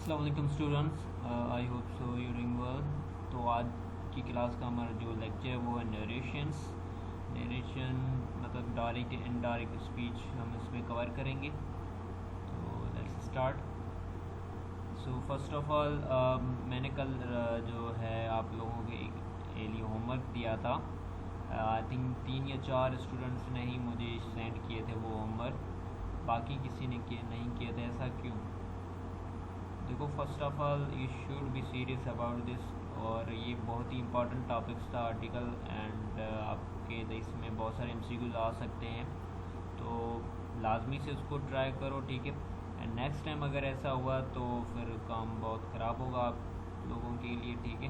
अस्सलाम वालेकुम students, I hope so you doing well. तो आज की क्लास का हमारा जो लेक्चर है वो है नरेशन मतलब डायरेक्ट इनडायरेक्ट स्पीच हम इसमें कवर करेंगे। तो let's start. So first of all मैंने कल जो है आप लोगों के लिए होमवर्क दिया था। आई थिंक 3 या 4 स्टूडेंट्स ने ही मुझे सेंड किए थे वो होमवर्क, बाकी किसी ने नहीं किए थे। ऐसा क्यों? देखो, first of all you should be serious about this, और ये बहुत ही इंपॉर्टेंट टॉपिक्स था आर्टिकल, एंड आपके इसमें बहुत सारे एमसीक्यूज आ सकते हैं, तो लाजमी से उसको ट्राई करो, ठीक है। एंड नेक्स्ट टाइम अगर ऐसा हुआ तो फिर काम बहुत ख़राब होगा आप लोगों के लिए, ठीक है।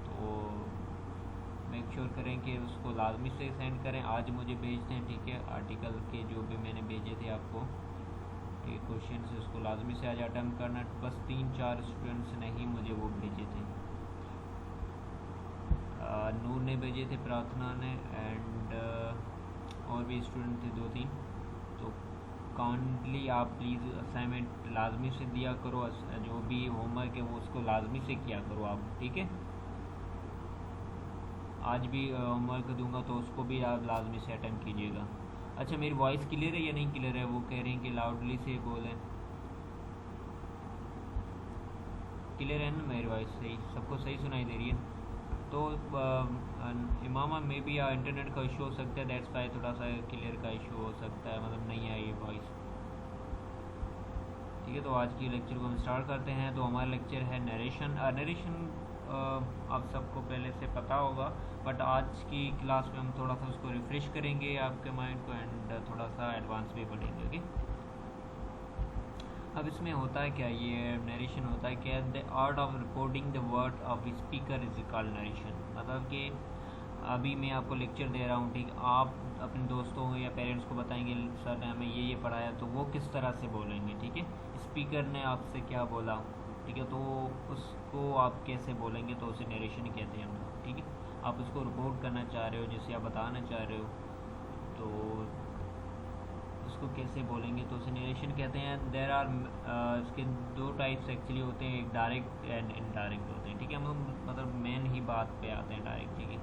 तो मेक श्योर करें कि उसको लाजमी से सेंड करें, आज मुझे भेज दें, ठीक है। आर्टिकल के जो भी मैंने भेजे थे आपको क्वेश्चन से उसको लाजमी से आज अटैम्प्ट करना। बस 3-4 स्टूडेंट्स ने ही मुझे वो भेजे थे। नूर ने भेजे थे, प्रार्थना ने, एंड और भी स्टूडेंट थे 2-3। तो काइंडली आप प्लीज़ असाइनमेंट लाजमी से दिया करो, जो भी होमवर्क है वो उसको लाजमी से किया करो आप, ठीक है। आज भी होमवर्क दूंगा तो उसको भी आप लाजमी से अटेम्प्ट कीजिएगा। अच्छा, मेरी वॉइस क्लियर है या नहीं क्लियर है? वो कह रहे हैं कि लाउडली से बोलें। क्लियर है ना मेरी वॉइस? सही, सबको सही सुनाई दे रही है? तो इमामा में भी इंटरनेट का इशू हो सकता है, दैट्स वाई थोड़ा सा क्लियर का इशू हो सकता है, मतलब नहीं आई ये वॉइस, ठीक है। तो आज की लेक्चर को हम स्टार्ट करते हैं। तो हमारा लेक्चर है नरेशन। आप सबको पहले से पता होगा, बट आज की क्लास में हम थोड़ा सा उसको रिफ्रेश करेंगे आपके माइंड को, एंड थोड़ा सा एडवांस भी पढ़ेंगे, ओके। अब इसमें होता है क्या, ये नरेशन होता है क्या? The art of recording the word of speaker is called narration. मतलब कि अभी मैं आपको लेक्चर दे रहा हूँ, ठीक। आप अपने दोस्तों या पेरेंट्स को बताएंगे सर ने हमें ये पढ़ाया, तो वो किस तरह से बोलेंगे, ठीक है। स्पीकर ने आपसे क्या बोला, ठीक है, तो उसको आप कैसे बोलेंगे, तो उसे नरेशन कहते हैं हम लोग, ठीक है। आप उसको रिकॉर्ड करना चाह रहे हो, जैसे आप बताना चाह रहे हो, तो उसको कैसे बोलेंगे, तो उसे नरेशन कहते हैं। देयर आर इसके 2 टाइप्स एक्चुअली होते हैं, एक डायरेक्ट एंड इनडायरेक्ट होते हैं, ठीक है। हम मतलब मेन ही बात पे आते हैं, डायरेक्ट, ठीक है।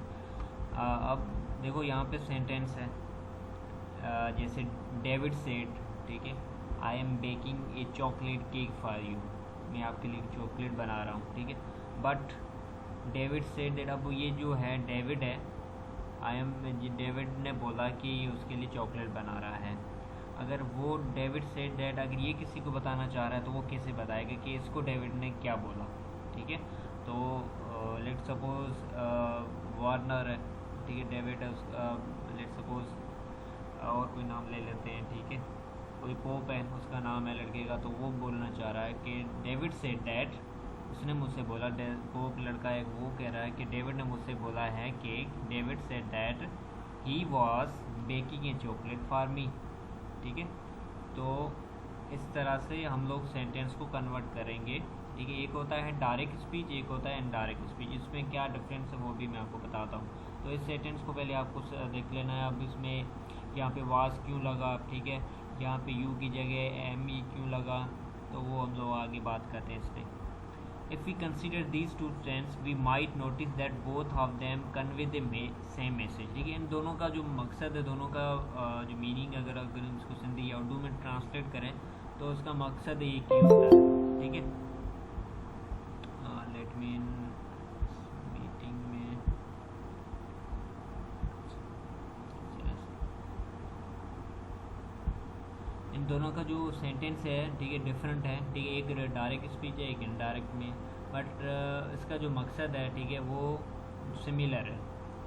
अब देखो यहाँ पे सेंटेंस है, जैसे डेविड सेड, ठीक है, आई am baking a chocolate cake for you. मैं आपके लिए चॉकलेट बना रहा हूँ, ठीक है। बट डेविड सेड दैट, अब ये जो है डेविड है, डेविड ने बोला कि उसके लिए चॉकलेट बना रहा है। अगर वो डेविड सेड दैट अगर ये किसी को बताना चाह रहा है, तो वो कैसे बताएगा कि इसको डेविड ने क्या बोला, ठीक है। तो लेट सपोज वार्नर है, ठीक है, डेविड है, लेट सपोज और कोई नाम ले लेते हैं, ठीक है, कोई पोप है, उसका नाम है लड़के का, तो वो बोलना चाह रहा है कि डेविड सेड दैट, उसने मुझसे बोला, पोप लड़का है, वो कह रहा है कि डेविड ने मुझसे बोला है कि David said that he was baking a chocolate for me, ठीक है। तो इस तरह से हम लोग सेंटेंस को कन्वर्ट करेंगे, ठीक है। एक होता है डायरेक्ट स्पीच, एक होता है इनडायरेक्ट स्पीच। इसमें क्या डिफरेंस है वो भी मैं आपको बताता हूँ। तो इस सेंटेंस को पहले आपको देख लेना है। अब इसमें यहाँ पे वाज क्यों लगा, ठीक है, यहाँ पे यू की जगह एम ई क्यों लगा, तो वो हम लोग आगे बात करते हैं इस पर। If we consider these two trends, we might notice that both of them convey the same message, ठीक है। इन दोनों का जो मकसद है, दोनों का जो मीनिंग अगर इसको सिंधी या उर्दू में ट्रांसलेट करें, तो उसका मकसद एक ही होता है, ठीक है। लेट मी इन मीटिंग में इन दोनों का जो सेंटेंस है, ठीक है, डिफरेंट है, ठीक है। एक डायरेक्ट स्पीच है, एक इनडायरेक्ट में, बट इसका जो मकसद है, ठीक है, वो सिमिलर है,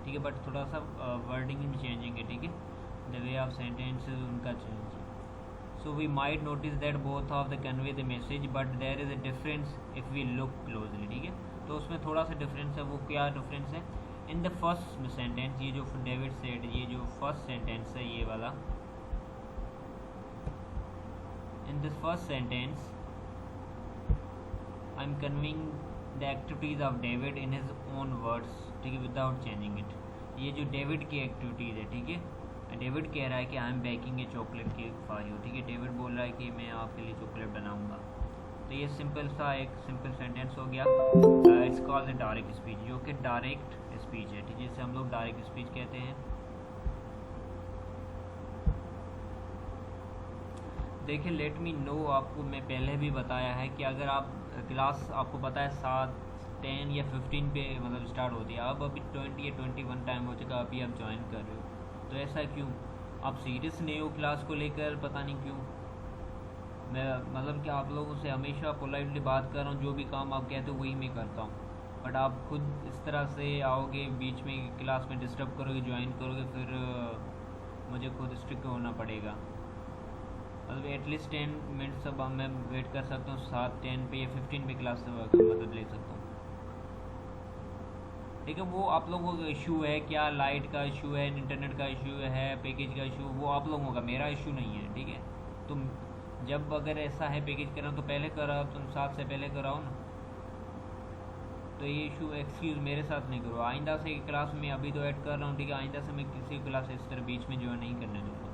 ठीक है, बट थोड़ा सा वर्डिंग में चेंजिंग है, ठीक है, द वे ऑफ सेंटेंस उनका change. So we might notice that both of the convey the message, but there is a difference if we look closely, ठीक है। तो उसमें थोड़ा सा डिफरेंस है। वो क्या डिफरेंस है? इन द फर्स्ट सेंटेंस, ये जो डेविड सेड, ये जो फर्स्ट सेंटेंस है, ये वाला, in this first sentence I am conveying the activities of David in his own words, ठीक है, without changing it। ये जो डेविड की एक्टिविटीज़ है, ठीक है, डेविड कह रहा है कि आई am baking a chocolate cake for you, ठीक है। डेविड बोल रहा है कि मैं आपके लिए चॉकलेट बनाऊंगा, तो ये सिंपल सा एक सिंपल सेंटेंस हो गया। इट्स कॉल्ड डायरेक्ट स्पीच, जो कि डायरेक्ट स्पीच है, ठीक है, जिसे हम लोग डायरेक्ट स्पीच कहते हैं। देखिए लेट मी नो, आपको मैं पहले भी बताया है कि अगर आप क्लास आपको पता है 7, 10 या 15 पे मतलब स्टार्ट होती है, अब अभी 20 या 21 टाइम हो चुका, अभी आप ज्वाइन कर रहे हो, तो ऐसा क्यों? आप सीरियस नहीं हो क्लास को लेकर, पता नहीं क्यों। मैं मतलब कि आप लोगों से हमेशा पोलाइटली बात कर रहा हूँ, जो भी काम आप कहते हो वही मैं करता हूँ, बट आप खुद इस तरह से आओगे बीच में क्लास में डिस्टर्ब करोगे, ज्वाइन करोगे, फिर मुझे खुद स्ट्रिक्ट होना पड़ेगा। मतलब एटलीस्ट 10 मिनट्स अब मैं वेट कर सकता हूँ, 7, 10 पे या 15 पे क्लास से मतलब ले सकता हूँ, ठीक है। वो आप लोगों का इशू है, क्या लाइट का इशू है, इंटरनेट का इशू है, पैकेज का इशू, वो आप लोगों का, मेरा इशू नहीं है, ठीक है। तुम जब अगर ऐसा है पैकेज कराओ तो पहले कराओ, तुम 7 से पहले कराओ ना, तो ये इशू एक्सक्यूज़ मेरे साथ नहीं करो। आइंदा से क्लास में अभी तो ऐड कर रहा हूँ, ठीक है, आइंदा से मैं किसी क्लास इस तरह बीच में जो नहीं करने दूँगा।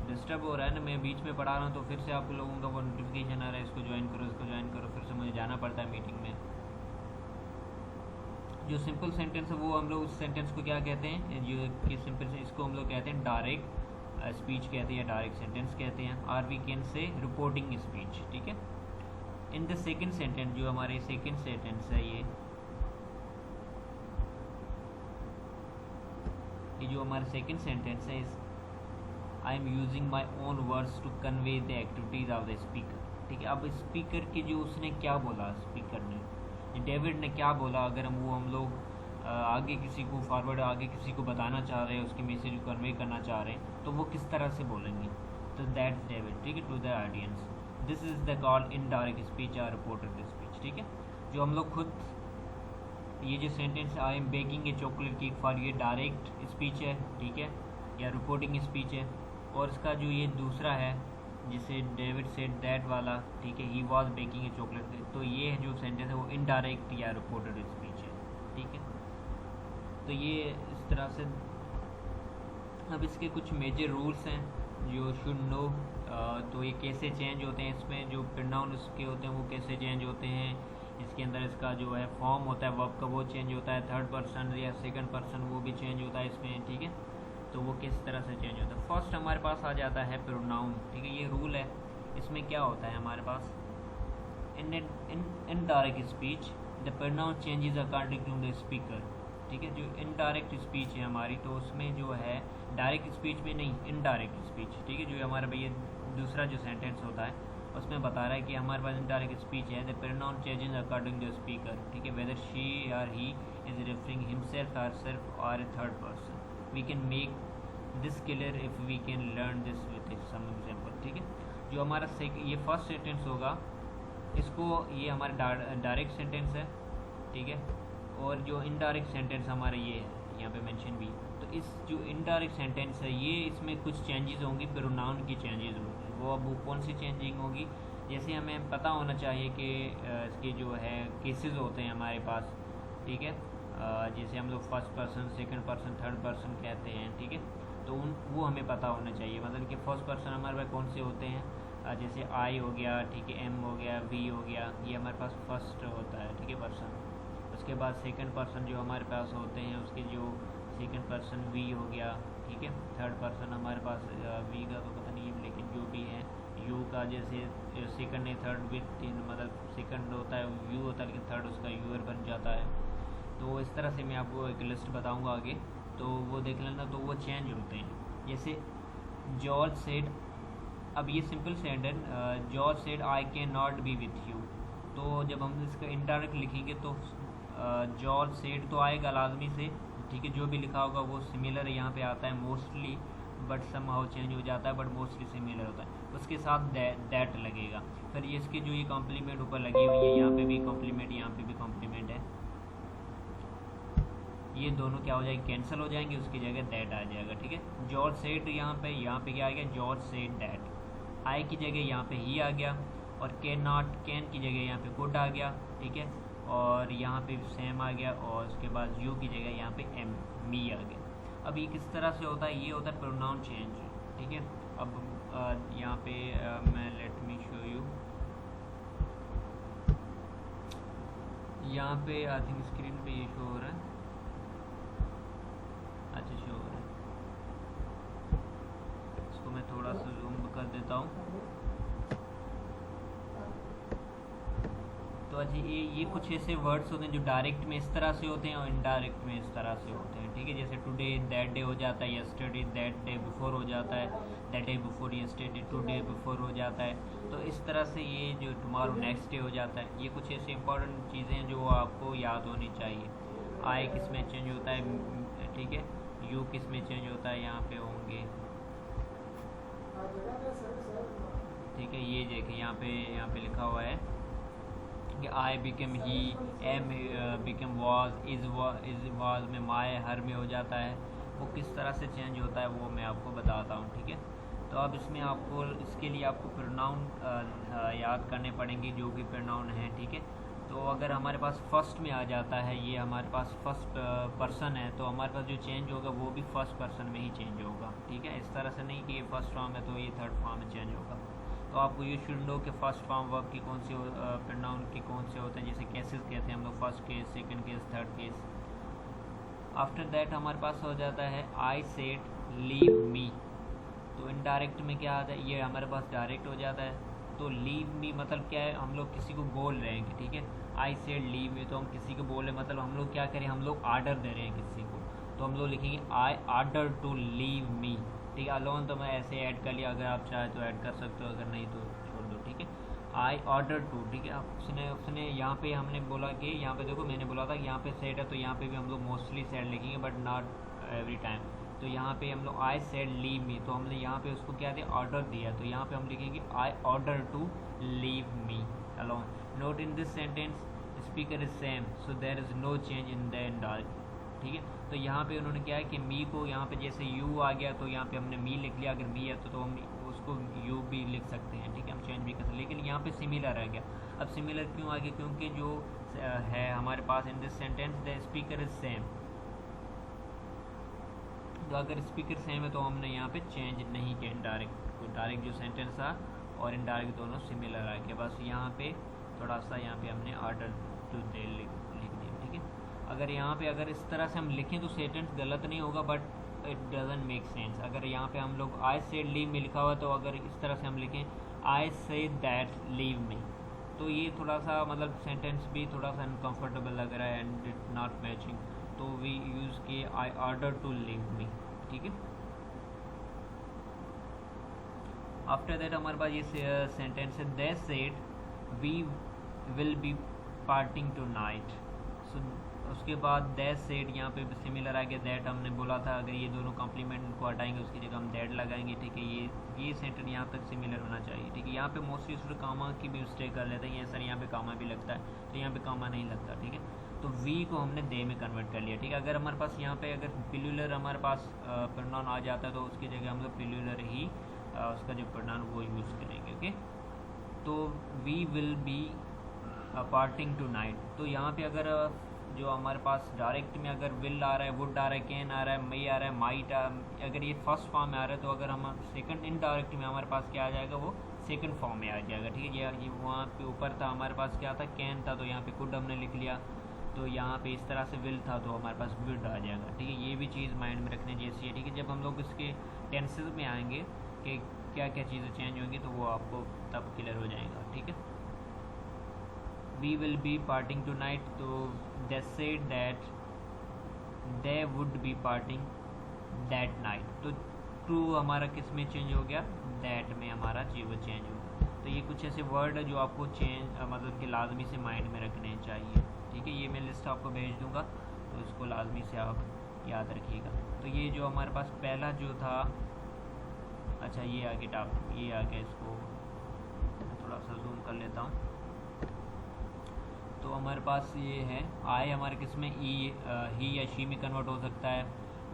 डिस्टर्ब हो रहा है ना, मैं बीच में पढ़ा रहा हूँ तो फिर से आप लोगों का वो नोटिफिकेशन आ रहा है, इसको ज्वाइन करो, इसको ज्वाइन करो, फिर से मुझे जाना पड़ता है मीटिंग में। जो सिंपल सेंटेंस है वो हम लोग उस सेंटेंस को क्या कहते हैं, जो कि सिंपल से इसको हम लोग कहते हैं डायरेक्ट स्पीच कहते हैं या डायरेक्ट सेंटेंस कहते हैं, or we can say reporting speech, ठीक है। इन द सेकेंड सेंटेंस, जो हमारे सेकेंड सेंटेंस है ये जो हमारा सेकेंड सेंटेंस है, इस I am using my own words to convey the activities of the speaker, ठीक है। अब स्पीकर की जो उसने क्या बोला, स्पीकर ने, डेविड ने क्या बोला, अगर हम लोग आगे किसी को फॉरवर्ड, आगे किसी को बताना चाह रहे हैं, उसकी मैसेज को कन्वे करना चाह रहे हैं, तो वो किस तरह से बोलेंगे, तो दैट्स डेविड, ठीक है, to the audience. This is the called indirect speech और रिपोर्टेड स्पीच, ठीक है। जो हम लोग खुद ये जो sentence I am baking a chocolate cake for, ये डायरेक्ट स्पीच है, ठीक है, या रिपोर्टिंग स्पीच है। और इसका जो ये दूसरा है जिसे डेविड सेड दैट वाला, ठीक है, he was baking a chocolate cake, तो ये जो सेंटेंस है वो इनडायरेक्ट या रिपोर्टेड स्पीच है, ठीक है। तो ये इस तरह से। अब इसके कुछ मेजर रूल्स हैं जो शुड नो, तो ये कैसे चेंज होते हैं, इसमें जो प्रोनाउन उसके होते हैं वो कैसे चेंज होते हैं, इसके अंदर इसका जो है फॉर्म होता है वर्ब का वो चेंज होता है, थर्ड पर्सन या सेकंड पर्सन वो भी चेंज होता है इसमें, ठीक है। तो वो किस तरह से चेंज होता है, फर्स्ट हमारे पास आ जाता है प्रोनाउन, ठीक है, ये रूल है। इसमें क्या होता है हमारे पास, in direct speech the pronoun changes according to the speaker, ठीक है। जो इनडायरेक्ट स्पीच है हमारी, तो उसमें जो है डायरेक्ट स्पीच में नहीं, इनडायरेक्ट स्पीच, ठीक है। जो हमारा भैया दूसरा जो सेंटेंस होता है उसमें बता रहा है कि हमारे पास इनडायरेक्ट स्पीच है, the pronoun changes according to speaker, ठीक है, वेदर शी और ही इज रेफरिंग हिमसेल्फ और सेल्फ और a third person. We can make this clear if we can learn this with some example, ठीक है। जो हमारा ये फर्स्ट सेंटेंस होगा, इसको ये हमारा डायरेक्ट सेंटेंस है, ठीक है, और जो इनडायरेक्ट सेंटेंस हमारा ये है यहाँ पे मेंशन भी। तो इस जो इनडायरेक्ट सेंटेंस है ये, इसमें कुछ चेंजेस होंगी, प्रोनाउन की चेंजेस होंगी। वो अब कौन सी चेंजिंग होगी, जैसे हमें पता होना चाहिए कि इसके जो है केसेस होते हैं हमारे पास, ठीक है, जैसे हम लोग first person, second person, third person कहते हैं, ठीक है। तो वो हमें पता होना चाहिए, मतलब कि फर्स्ट पर्सन हमारे पास कौन से होते हैं, जैसे आई हो गया, ठीक है, एम हो गया, वी हो गया, ये हमारे पास फर्स्ट होता है, ठीक है, पर्सन। उसके बाद सेकंड पर्सन जो हमारे पास होते हैं, उसके जो सेकंड पर्सन वी हो गया, ठीक है। थर्ड पर्सन हमारे पास वी का तो पता नहीं है, लेकिन जो भी है यू का, जैसे सेकंड है थर्ड विथ तीन, मतलब सेकंड होता है यू होता है, लेकिन थर्ड उसका यूर बन जाता है। तो इस तरह से मैं आपको एक लिस्ट बताऊंगा आगे, तो वो देख लेना, तो वो चेंज होते हैं। जैसे जॉर्ज सेड, अब ये simple sentence, George said I can not be with you, तो जब हम इसका इनडायरेक्ट लिखेंगे तो जॉर्ज सेड तो आएगा लाजमी से, ठीक है, जो भी लिखा होगा वो सिमिलर यहाँ पे आता है mostly, but somehow change हो जाता है, बट मोस्टली सिमिलर होता है। उसके साथ दैट लगेगा, फिर ये इसके जो ये कॉम्प्लीमेंट ऊपर लगी हुई है, यहाँ पे भी कॉम्प्लीमेंट, यहाँ पे भी कॉम्प्लीमेंट है, ये दोनों क्या हो जाएंगे, कैंसिल हो जाएंगे, उसकी जगह दैट आ जाएगा, ठीक है। जॉर्ज सेड यहाँ पे क्या आ गया, जॉर्ज सेड दैट, आई की जगह यहाँ पे ही आ गया, और कैन नॉट, कैन की जगह यहाँ पे कुड आ गया, ठीक है, और यहाँ पे सेम आ गया, और उसके बाद यू की जगह यहाँ पे मी आ गया। अब ये किस तरह से होता है, ये होता है प्रोनाउन चेंज, ठीक है। अब यहाँ पे मैं लेट मी शो यू, यहाँ पे आई थिंक स्क्रीन पे ये शो हो रहा है, अच्छा शो हो रहा है, इसको मैं थोड़ा सा जूम कर देता हूँ। तो अच्छा ये कुछ ऐसे वर्ड्स होते हैं जो डायरेक्ट में इस तरह से होते हैं और इनडायरेक्ट में इस तरह से होते हैं, ठीक है। जैसे टुडे दैट डे हो जाता है, यस्टरडे दैट डे बिफोर हो जाता है, that day before yesterday today before हो जाता है। तो इस तरह से ये जो टुमारो नेक्स्ट डे हो जाता है, ये कुछ ऐसे इंपॉर्टेंट चीज़ें हैं जो आपको याद होनी चाहिए। आई किस में चेंज होता है, ठीक है, यू किस में चेंज होता है, यहाँ पे होंगे, ठीक है। ये देखिए यहाँ पे लिखा हुआ है कि I become he, M become was, is was में, माए हर में हो जाता है। वो किस तरह से चेंज होता है वो मैं आपको बताता हूँ, ठीक है। तो अब इसमें आपको, इसके लिए आपको प्रोनाउन याद करने पड़ेंगे जो कि प्रोनाउन है, ठीक है। तो अगर हमारे पास फर्स्ट में आ जाता है, ये हमारे पास फर्स्ट पर्सन है, तो हमारे पास जो चेंज होगा वो भी फर्स्ट पर्सन में ही चेंज होगा, ठीक है। इस तरह से नहीं कि ये फर्स्ट फॉर्म है तो ये थर्ड फॉर्म में चेंज होगा। तो आपको ये शुड नो कि फर्स्ट फॉर्म वर्ब की कौन सी प्रोनाउन की कौन से होते हैं, जैसे केसेस कहते हैं हम लोग, first case, second case, third case. After that हमारे पास हो जाता है आई सेड लीव मी, तो इनडायरेक्ट में क्या आता है, ये हमारे पास डायरेक्ट हो जाता है। तो लीव मी मतलब क्या है, हम लोग किसी को बोल रहे हैं, ठीक है। आई सेड लीव मी तो हम किसी को बोल रहे हैं, मतलब हम लोग क्या करें, हम लोग आर्डर दे रहे हैं किसी को, तो हम लोग लिखेंगे आई आर्डर टू लीव मी, ठीक है। अलोन तो मैं ऐसे ऐड कर लिया, अगर आप चाहे तो ऐड कर सकते हो, अगर नहीं तो छोड़ दो, ठीक है। आई ऑर्डर टू, ठीक है। उसने यहाँ पे हमने बोला कि यहाँ पे देखो मैंने बोला था कि यहाँ पे सेड है, तो यहाँ पे भी हम लोग मोस्टली सेड लिखेंगे बट नॉट एवरी टाइम। तो यहाँ पे हम लोग आई सेड लीव मी, तो हमने यहाँ पे उसको क्या दिया, ऑर्डर दिया, तो यहाँ पे हम लिखेंगे I order to leave me alone. Note in this sentence speaker is same, so there is no change in the indirect, ठीक है। तो यहाँ पे उन्होंने क्या है कि मी को यहाँ पे जैसे यू आ गया तो यहाँ पे हमने मी लिख लिया, अगर मी है तो हम उसको यू भी लिख सकते हैं, ठीक है, हम चेंज भी कर सकते हैं। लेकिन यहाँ पे सिमिलर आ गया। अब सिमिलर क्यों आ गया, क्योंकि जो है हमारे पास in this sentence the speaker is same, तो अगर स्पीकर सेम है तो हमने यहाँ पे चेंज नहीं किया इनडायरेक्ट को, डायरेक्ट जो सेंटेंस था और इनडायरेक्ट दोनों सिमिलर आ गया, बस यहाँ पे थोड़ा सा यहाँ पे हमने ऑर्डर टू दे लिख दिया, ठीक है। अगर यहाँ पे अगर इस तरह से हम लिखें तो सेंटेंस गलत नहीं होगा but it doesn't make sense. अगर यहाँ पे हम लोग आई सेड लीव में लिखा हुआ तो अगर इस तरह से हम लिखें I said that leave me, तो ये थोड़ा सा मतलब सेंटेंस भी थोड़ा सा अनकम्फर्टेबल लग रहा है एंड इट नॉट मैचिंग, तो वी यूज़ किए I order to leave me, ठीक है। आफ्टर दैट हमारे पास ये सेंटेंस है they said we will be parting tonight, so उसके बाद दैट सेड यहाँ पे सिमिलर आ गया, दैट हमने बोला था, अगर ये दोनों कॉम्प्लीमेंट को हटाएंगे उसकी जगह हम दैट लगाएंगे, ठीक है। ये सेंटेंस यहाँ तक सिमिलर होना चाहिए, ठीक है। यहाँ पे मोस्टली स्टूडेंट कामा की भी मिस्टेक कर लेते हैं, सर यहाँ पे कामा भी लगता है, तो यहाँ पे कामा नहीं लगता, ठीक है। तो वी को हमने दे में कन्वर्ट कर लिया, ठीक है। अगर हमारे पास यहाँ पे अगर प्लूरल हमारे पास प्रोनाउन आ जाता है तो उसकी जगह हम लोग प्लूरल ही उसका जो प्रोनाउन वो यूज़ करेंगे, ओके। तो we will be parting tonight, तो यहाँ पे अगर जो हमारे पास डायरेक्ट में अगर विल आ रहा है, वुड आ रहा है, कैन आ रहा है, मई आ रहा है, माइट अगर ये फर्स्ट फॉर्म में आ रहा है, तो अगर हम सेकंड इनडायरेक्ट में हमारे पास क्या आ जाएगा, वो सेकंड फॉर्म में आ जाएगा, ठीक है। ये वहाँ पे ऊपर था हमारे पास क्या था, कैन था, तो यहाँ पे कुड हमने लिख लिया, तो यहाँ पे इस तरह से विल था तो हमारे पास विड आ जाएगा, ठीक है। ये भी चीज़ माइंड में रखने जैसी है, ठीक है। जब हम लोग इसके टेंसेस में आएंगे कि क्या क्या चीज़ें चेंज होंगी तो वो आपको तब क्लियर हो जाएगा, ठीक है। We will be parting tonight, तो they said that they would be parting that night, तो टू हमारा किस में चेंज हो गया, दैट में हमारा जीव चेंज हो गया। तो ये कुछ ऐसे वर्ड है जो आपको चेंज मतलब कि लाजमी से माइंड में रखने चाहिए, ठीक है। ये मैं लिस्ट आपको भेज दूंगा तो इसको लाजमी से आप याद रखिएगा। तो ये जो हमारे पास पहला जो था, अच्छा ये आ गया ये आ गया, इसको थोड़ा सा जूम कर लेता हूँ। तो हमारे पास ये है आई हमारे किस में ही या शी में कन्वर्ट हो सकता है,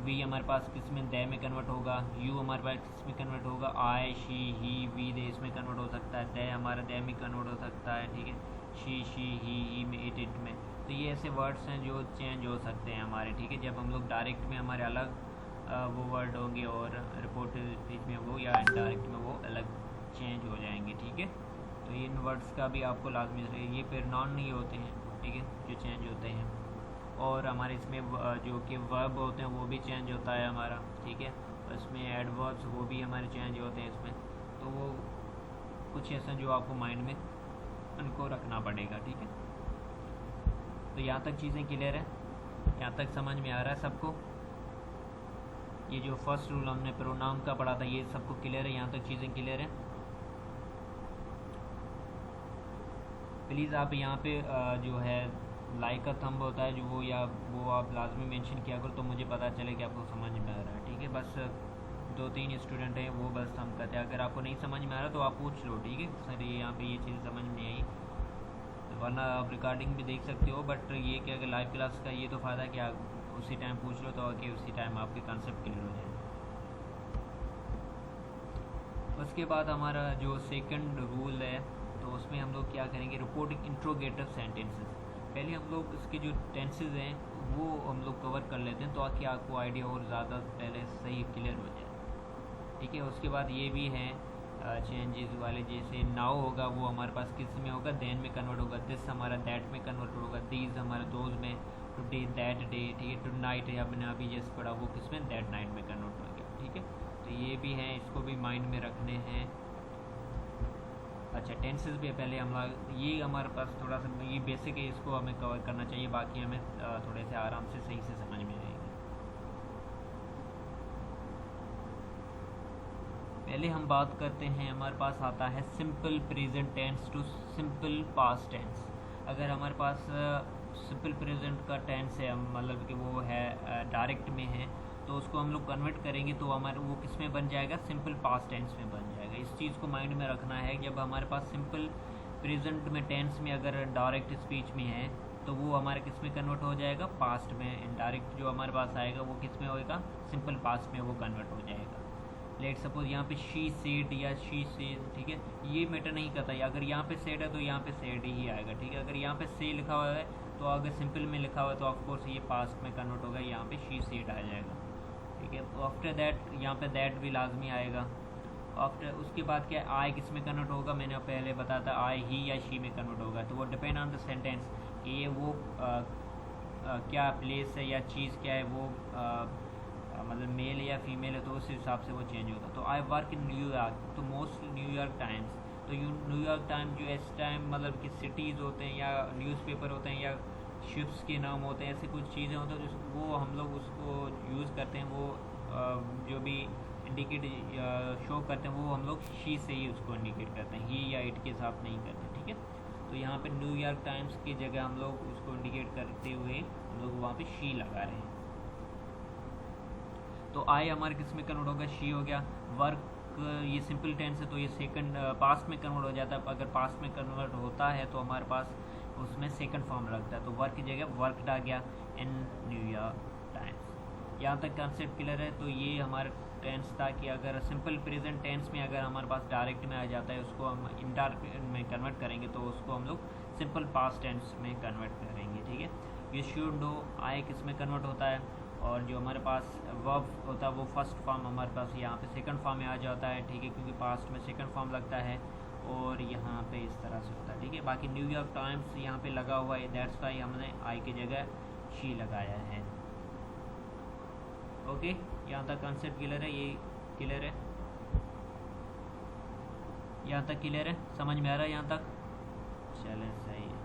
वी हमारे पास किस में दे में कन्वर्ट होगा, यू हमारे पास किस में कन्वर्ट होगा, आई शी ही वी दे इसमें कन्वर्ट हो सकता है, दे हमारा दे में कन्वर्ट हो सकता है, ठीक है। शी ही में इट में, तो ये ऐसे वर्ड्स हैं जो चेंज हो सकते हैं हमारे, ठीक है। जब हम लोग डायरेक्ट में हमारे अलग वो वर्ड होंगे और रिपोर्ट स्पीच में वो या इनडायरेक्ट में वो अलग चेंज हो जाएंगे, ठीक है। तो इन वर्ड्स का भी आपको लाजमी रहेगा, ये फिर नॉन नहीं होते हैं, ठीक है, जो चेंज होते हैं। और हमारे इसमें जो कि वर्ब होते हैं वो भी चेंज होता है हमारा, ठीक है। इसमें एडवर्ब्स वो भी हमारे चेंज होते हैं इसमें। तो वो कुछ ऐसा जो आपको माइंड में उनको रखना पड़ेगा, ठीक है। तो यहाँ तक चीज़ें क्लियर है, यहाँ तक समझ में आ रहा है सबको। ये जो फर्स्ट रूल हमने प्रोनाउन का पढ़ा था ये सबको क्लियर है, यहाँ तक चीज़ें क्लियर है। प्लीज़ आप यहाँ पे जो है लाइक का थंब होता है जो वो आप लाजमी मेंशन किया करो, तो मुझे पता चले कि आपको समझ में आ रहा है, ठीक है। बस 2-3 स्टूडेंट हैं वो बस थंब करते हैं। अगर आपको नहीं समझ में आ रहा तो आप पूछ लो, ठीक है, सर ये यहाँ पे ये चीज़ समझ में नहीं आई, वरना आप रिकॉर्डिंग भी देख सकते हो। बट ये कि अगर लाइव क्लास का ये तो फ़ायदा कि आप उसी टाइम पूछ लो तो कि उसी टाइम आपके कॉन्सेप्ट क्लियर हो जाए। उसके बाद हमारा जो सेकंड रूल है तो उसमें हम लोग क्या करेंगे, रिपोर्टिंग इंट्रोगेटिव सेंटेंसेस। पहले हम लोग इसके जो टेंसेज हैं वो हम लोग कवर कर लेते हैं ताकि आपको आइडिया और ज़्यादा पहले सही क्लियर हो जाए, ठीक है। उसके बाद ये भी हैं चेंजेस वाले, जैसे नाउ होगा वो हमारे पास किस में होगा, देन में कन्वर्ट होगा, दिस हमारा दैट में कन्वर्ट होगा, दीज हमारा दोज में, टुडे दैट डे, ठीक है, टू नाइट हमने अभी जैसे पढ़ा वो किस में, दैट नाइट में कन्वर्ट हो गया, ठीक है। तो ये भी हैं, इसको भी माइंड में रखने हैं। अच्छा, टेंसेस भी पहले हम लोग ये हमारे पास थोड़ा सा ये बेसिक है, इसको हमें कवर करना चाहिए, बाकी हमें थोड़े से आराम से सही से समझ में आएंगे। पहले हम बात करते हैं, हमारे पास आता है simple present tense to simple past tense. अगर हमारे पास सिंपल प्रेजेंट का टेंस है, मतलब कि वो है डायरेक्ट में है, तो उसको हम लोग कन्वर्ट करेंगे तो हमारे वो किस में बन जाएगा, सिंपल पास्ट टेंस में बन जाएगा। इस चीज़ को माइंड में रखना है। जब हमारे पास सिंपल प्रेजेंट में टेंस में अगर डायरेक्ट स्पीच में है तो वो हमारे किस में कन्वर्ट हो जाएगा, पास्ट में। इनडायरेक्ट जो हमारे पास आएगा वो किस में होएगा, सिंपल पास्ट में वो कन्वर्ट हो जाएगा। लेट सपोज यहाँ पे शी सेड या शी सेड, ठीक है, ये मैटर नहीं करता। अगर यहाँ पे सेड है तो यहाँ पे सेड ही आएगा, ठीक है। अगर यहाँ पे से लिखा हुआ है तो अगर सिंपल में लिखा हुआ है तो ऑफकोर्स ये पास्ट में कन्वर्ट होगा, यहाँ पे शी सेड आ जाएगा, ठीक है। तो आफ्टर दैट यहाँ पे दैट भी लाजमी आएगा। आफ्टर उसके बाद क्या आई किस में कन्वर्ट होगा, मैंने पहले बताया था आई ही या शी में कन्वर्ट होगा। तो वो डिपेंड ऑन द सेंटेंस कि ये वो क्या प्लेस है या चीज़ क्या है, वो मतलब मेल या फीमेल है तो उस हिसाब से वो चेंज होगा। तो आई वर्क इन न्यूयॉर्क, तो मोस्ट न्यूयॉर्क टाइम्स, तो न्यूयॉर्क टाइम जो इस टाइम मतलब कि सिटीज़ होते हैं या न्यूज़पेपर होते हैं या शिप्स के नाम होते हैं, ऐसे कुछ चीज़ें होती हैं वो हम लोग उसको यूज़ करते हैं। वो जो भी इंडिकेट शो करते हैं वो हम लोग शी से ही उसको इंडिकेट करते हैं, ही या इट के साथ नहीं करते, ठीक है। तो यहाँ पे न्यूयॉर्क टाइम्स की जगह हम लोग उसको इंडिकेट करते हुए हम लोग वहाँ पे शी लगा रहे हैं। तो आई हमारे किस में कन्वर्ट होगा, शी हो गया। वर्क ये सिंपल टेंस है तो ये सेकंड पास्ट में कन्वर्ट हो जाता है। अगर पास्ट में कन्वर्ट होता है तो हमारे पास उसमें सेकंड फॉर्म लगता है, तो वर्क की जगह वर्कड आ गया इन न्यूयॉर्क टाइम्स। यहाँ तक कॉन्सेप्ट क्लियर है। तो ये हमारा टेंस था कि अगर सिंपल प्रेजेंट टेंस में अगर हमारे पास डायरेक्ट में आ जाता है उसको हम इनडायरेक्ट में कन्वर्ट करेंगे तो उसको हम लोग सिंपल पास्ट टेंस में कन्वर्ट करेंगे, ठीक है। ये शुड नो आई किस में कन्वर्ट होता है, और जो हमारे पास वर्ब होता है वो फर्स्ट फॉर्म हमारे पास यहाँ पे सेकंड फॉर्म में आ जाता है, ठीक है, क्योंकि पास्ट में सेकंड फॉर्म लगता है और यहाँ पे इस तरह से होता है, ठीक है। बाकी न्यूयॉर्क टाइम्स यहाँ पे लगा हुआ है, दैट्स वाई हमने आई की जगह शी लगाया है। ओके, यहाँ तक कॉन्सेप्ट क्लियर है, ये क्लियर है, यहाँ तक क्लियर है, समझ में आ रहा है यहाँ तक, चलें सही है।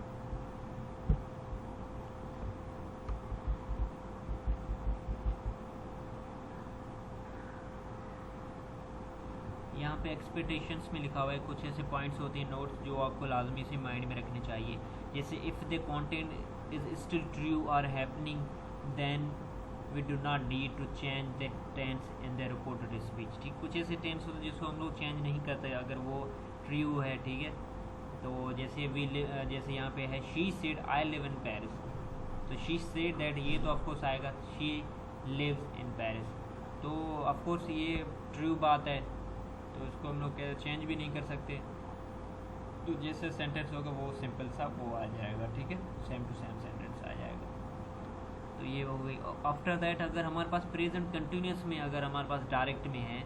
यहाँ पे एक्सपेक्टेशंस में लिखा हुआ है, कुछ ऐसे पॉइंट्स होते हैं नोट्स जो आपको लाजमी से माइंड में रखने चाहिए। जैसे if the content is still true और happening then we do not need to change the tense in the reported speech, ठीक। कुछ ऐसे टेंस होते हैं जिसको हम लोग चेंज नहीं करते अगर वो ट्रू है, ठीक है। तो जैसे जैसे यहाँ पे है she said I live in Paris, तो शी सेड दैट, ये तो ऑफकोर्स आएगा शी लिव्स इन पेरिस, तो ऑफकोर्स ये ट्रू बात है, तो इसको हम लोग चेंज भी नहीं कर सकते। तो जैसे सेंटेंस होगा वो सिंपल सा वो आ जाएगा, ठीक है, सेम टू सेम सेंटेंस आ जाएगा। तो ये हो गई। आफ्टर दैट अगर हमारे पास प्रेजेंट कंटिन्यूस में अगर हमारे पास डायरेक्ट में है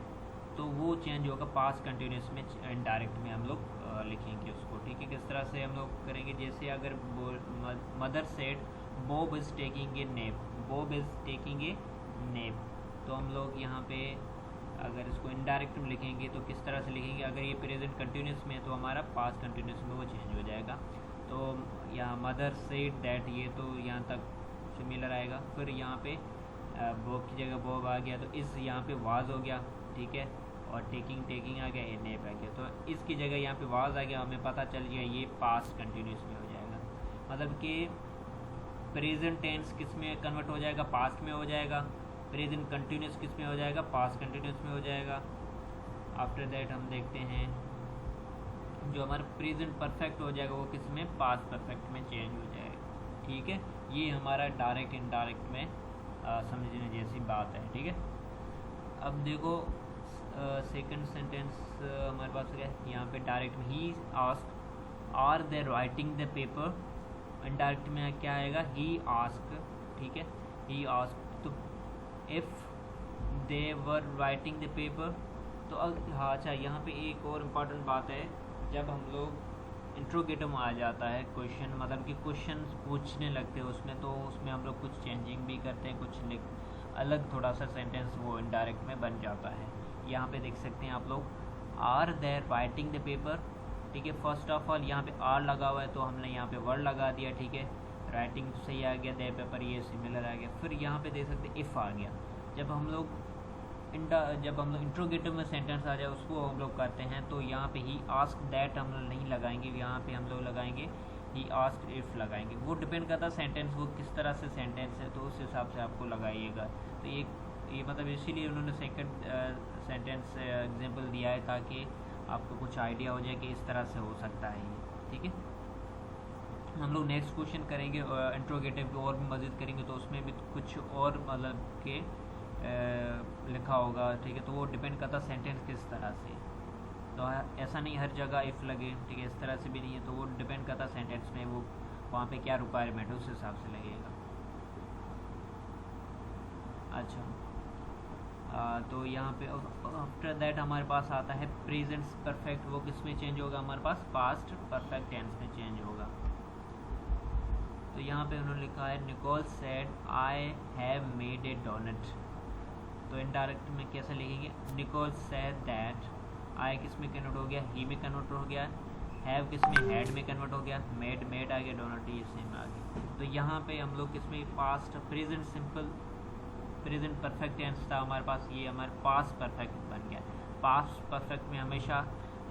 तो वो चेंज होगा पास्ट कंटिन्यूस में, इनडायरेक्ट में हम लोग लिखेंगे उसको, ठीक है। किस तरह से हम लोग करेंगे, जैसे अगर mother said Bob is taking a nap, Bob is taking a nap, तो हम लोग यहाँ पे अगर इसको इनडायरेक्ट में लिखेंगे तो किस तरह से लिखेंगे, अगर ये प्रेजेंट कंटिन्यूस में है तो हमारा पास्ट कंटिन्यूस में वो चेंज हो जाएगा। तो यहाँ मदर सेड दैट, ये तो यहाँ तक सिमिलर आएगा। फिर यहाँ पे बॉब की जगह बॉब आ गया तो इस यहाँ पे वाज हो गया, ठीक है, और टेकिंग टेकिंग आ गया, ए नेप आ गया, तो इसकी जगह यहाँ पे वाज आ गया, हमें पता चल गया ये पास्ट कंटिन्यूस में हो जाएगा। मतलब कि प्रेजेंट टेंस किस में कन्वर्ट हो जाएगा, पास्ट में हो जाएगा, प्रेजेंट कंटिन्यूस किस में हो जाएगा, पास्ट कंटिन्यूस में हो जाएगा। आफ्टर दैट हम देखते हैं जो हमारा प्रेजेंट परफेक्ट हो जाएगा वो किस में, पास्ट परफेक्ट में चेंज हो जाएगा, ठीक है। ये हमारा डायरेक्ट इनडायरेक्ट में समझने जैसी बात है, ठीक है। अब देखो सेकंड सेंटेंस हमारे पास क्या है, यहाँ पे डायरेक्ट में ही ask are they writing the paper, indirect में क्या आएगा, ही आस्क, ठीक है, ही आस्क। तो if they were writing the paper, तो हाँ अच्छा, यहाँ पे एक और इम्पॉर्टेंट बात है, जब हम लोग इंट्रोगेटिव में आ जाता है क्वेश्चन, मतलब कि क्वेश्चन पूछने लगते हैं उसमें, तो उसमें हम लोग कुछ चेंजिंग भी करते हैं, कुछ अलग थोड़ा सा सेंटेंस वो इनडायरेक्ट में बन जाता है। यहाँ पे देख सकते हैं आप लोग, are there writing the paper, ठीक है। फर्स्ट ऑफ ऑल यहाँ पे आर लगा हुआ है तो हमने यहाँ पे वर्ड लगा दिया, ठीक है, राइटिंग सही आ गया, देयर पेपर ये सिमिलर आ गया। फिर यहाँ पे देख सकते इफ़ आ गया, जब हम लोग इंट्रोगेटिव में सेंटेंस आ जाए उसको हम लोग करते हैं, तो यहाँ पे ही आस्क दैट हम लोग नहीं लगाएंगे, यहाँ पे हम लोग लगाएंगे ही आस्क इफ़ लगाएंगे। वो डिपेंड करता है सेंटेंस वो किस तरह से सेंटेंस है, तो उस हिसाब से आपको लगाइएगा। तो ये मतलब इसीलिए उन्होंने सेकंड सेंटेंस एग्जांपल दिया है ताकि आपको कुछ आइडिया हो जाए कि इस तरह से हो सकता है ये, ठीक है। हम लोग नेक्स्ट क्वेश्चन करेंगे इंट्रोगेटिव को और भी मज़ीद करेंगे, तो उसमें भी कुछ और मतलब के लिखा होगा, ठीक है। तो वो डिपेंड करता सेंटेंस किस तरह से, तो ऐसा नहीं हर जगह इफ़ लगे, ठीक है, इस तरह से भी नहीं है। तो वो डिपेंड करता सेंटेंस में वो वहाँ पे क्या रिक्वायरमेंट है उस हिसाब से लगेगा। अच्छा तो यहाँ पे आफ्टर दैट हमारे पास आता है प्रेजेंट परफेक्ट, वो किस में चेंज होगा, हमारे पास पास्ट परफेक्ट टेंस में चेंज होगा। तो यहाँ पे उन्होंने लिखा है Nicole said I have made a donut, तो इनडायरेक्ट में कैसे लिखेंगे, निकोल सेड दैट, आई किस में कन्वर्ट हो गया, ही में कन्वर्ट हो गया, हैव किस में, हैड में कन्वर्ट हो गया, मेड आ गया, डोनट ये सेम आ गया। तो यहाँ पे हम लोग किस में, past present simple present perfect tense था हमारे पास, ये हमारे पास्ट परफेक्ट बन गया। पास्ट परफेक्ट में हमेशा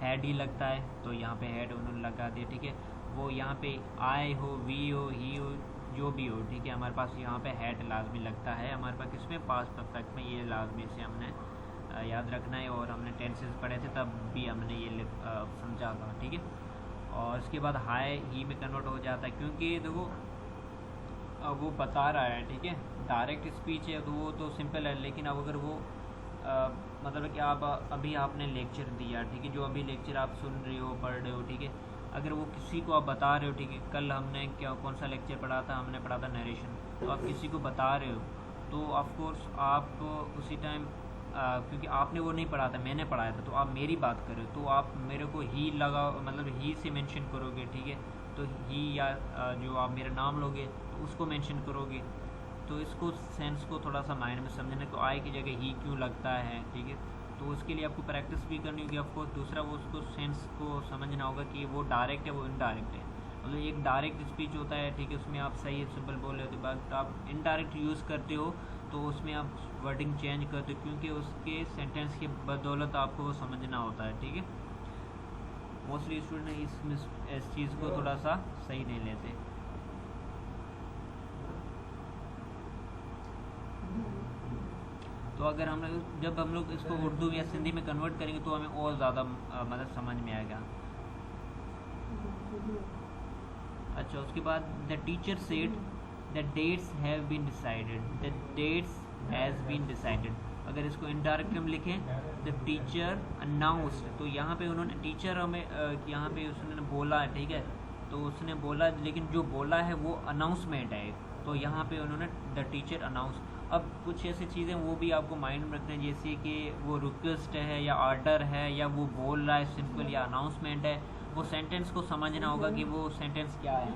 हैड ही लगता है, तो यहाँ पे हैड उन्होंने लगा दिया, ठीक है। वो यहाँ पे आई हो, वी हो, ही हो, जो भी हो, ठीक है, हमारे पास यहाँ पे हैड लाजमी लगता है हमारे पास किसमें, पास्ट परफेक्ट में। ये लाजमी से हमने याद रखना है, और हमने टेंसेस पढ़े थे तब भी हमने ये समझा था, ठीक है। और उसके बाद हाई ही में कन्वर्ट हो जाता है, क्योंकि देखो वो बता रहा है, ठीक है, डायरेक्ट स्पीच है तो वो तो सिंपल है, लेकिन अब अगर वो मतलब कि आप अभी आपने लेक्चर दिया, ठीक है, जो अभी लेक्चर आप सुन रहे हो, पढ़ रहे हो, ठीक है, अगर वो किसी को आप बता रहे हो, ठीक है, कल हमने कौन सा लेक्चर पढ़ा था, हमने पढ़ा था नरेशन, तो आप किसी को बता रहे हो तो ऑफकोर्स आप उसी टाइम क्योंकि आपने वो नहीं पढ़ा था, मैंने पढ़ाया था, तो आप मेरी बात करो तो आप मेरे को ही लगा, मतलब ही से मेंशन करोगे, ठीक है। तो ही या जो आप मेरा नाम लोगे तो उसको मेंशन करोगे, तो इसको सेंस को थोड़ा सा माइंड में समझने को, आई की जगह ही क्यों लगता है, ठीक है। तो उसके लिए आपको प्रैक्टिस भी करनी होगी आपको। दूसरा वो उसको सेंस को समझना होगा कि वो डायरेक्ट है वो इनडायरेक्ट है, मतलब एक डायरेक्ट स्पीच होता है, ठीक है, उसमें आप सही सिंपल बोल रहे हो, बट आप इनडायरेक्ट यूज़ करते हो तो उसमें आप वर्डिंग चेंज करते हो, क्योंकि उसके सेंटेंस की बदौलत आपको वो समझना होता है, ठीक है। मोस्टली स्टूडेंट इस चीज़ को थोड़ा सा सही नहीं लेते। तो अगर जब हम लोग इसको उर्दू या सिंधी में कन्वर्ट करेंगे तो हमें और ज़्यादा मतलब समझ में आएगा। अच्छा उसके बाद the teacher said the dates have been decided, the dates has been decided. अगर इसको इनडायरेक्ट में लिखें द टीचर अनाउंस्ड, तो यहाँ पे उन्होंने टीचर हमें यहाँ पे उसने बोला है, ठीक है, तो उसने बोला, लेकिन जो बोला है वो अनाउंसमेंट है, तो यहाँ पे उन्होंने द टीचर अनाउंस। अब कुछ ऐसी चीज़ें वो भी आपको माइंड में रखते हैं, जैसे कि वो रिक्वेस्ट है या ऑर्डर है या वो बोल रहा है सिंपल या अनाउंसमेंट है, वो सेंटेंस को समझना होगा कि वो सेंटेंस क्या है।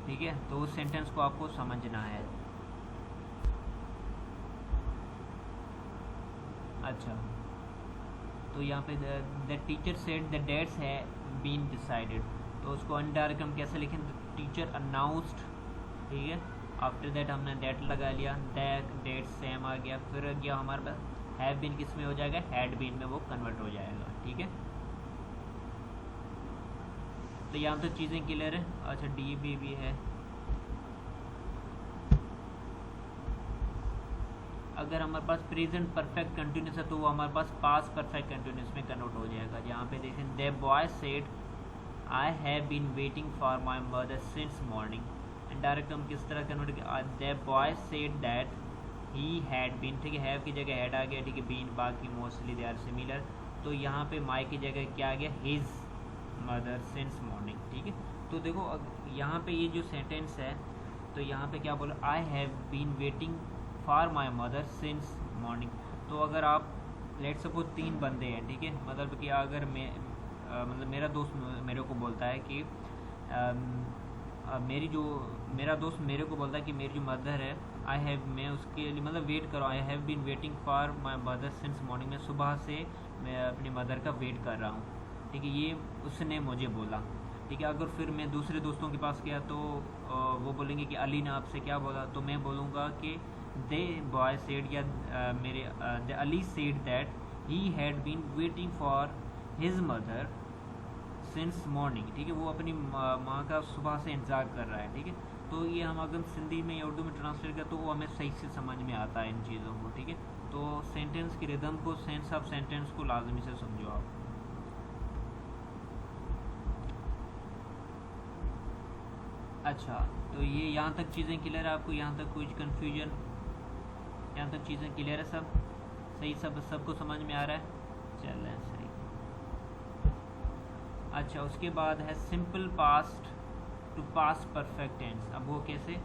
ठीक है, तो उस सेंटेंस को आपको समझना है। अच्छा, तो यहाँ पे the teacher said the dates have been decided, तो उसको इनडायरेक्ट हम कैसे लिखें, द टीचर अनाउंस्ड। ठीक है, आफ्टर दैट हमने दैट लगा लिया, दैट डेट सेम आ गया, फिर गया हमारे पास हैव बीन किस में हो जाएगा, हैड बीन में वो कन्वर्ट हो जाएगा। ठीक है, तो यहाँ तक चीज़ें क्लियर है। अच्छा, डी भी है। अगर हमारे पास प्रेजेंट परफेक्ट कंटिन्यूस है तो वो हमारे पास पास्ट परफेक्ट कंटिन्यूस में कन्वर्ट हो जाएगा। यहाँ पे देखें, the boy said I have been waiting for my mother since morning, and direct हम किस तरह कन्वर्ट किया, the boy said that he had been. ठीक है, हैव की जगह हैड आ गया। ठीक है, बीन बाकी मोस्टली दे आर सिमिलर, तो यहाँ पे माई की जगह क्या आ गया, हिज मदर सिंस मॉर्निंग। ठीक है, तो देखो यहाँ पे ये जो सेंटेंस है, तो यहाँ पे क्या बोला, I have been waiting for my mother since morning. तो अगर आप लेट सपोज 3 बंदे हैं, ठीक है, मतलब कि अगर मैं मतलब मेरा दोस्त मेरे को बोलता है कि मेरा दोस्त मेरे को बोलता है कि मेरी जो मदर है, आई हैव, मैं उसके लिए मतलब वेट कर रहा हूँ, I have been waiting for my mother since morning, मैं सुबह से मैं अपनी मदर का वेट कर रहा हूँ। ठीक है, ये उसने मुझे बोला। ठीक है, अगर फिर मैं दूसरे दोस्तों के पास गया तो वो बोलेंगे कि अली ने आपसे क्या बोला, तो मैं बोलूँगा कि दे बॉय सेड, या मेरे the Ali said that he had been waiting for his mother since morning. ठीक है, वो अपनी माँ का सुबह से इंतज़ार कर रहा है। ठीक है, तो ये हम अगर सिंधी में या उर्दू में ट्रांसलेट करें तो वो हमें सही से समझ में आता है इन चीज़ों को। ठीक है, तो सेंटेंस की रिदम को, सेंस ऑफ सेंटेंस को लाजमी से समझो आप। अच्छा, तो ये यहाँ तक चीज़ें क्लियर है आपको, यहाँ तक कोई कन्फ्यूजन, यहाँ तक चीज़ें क्लियर है, सब सही, सबको समझ में आ रहा है, चल रहा है सही। अच्छा, उसके बाद है simple past to past perfect tense. अब वो कैसे,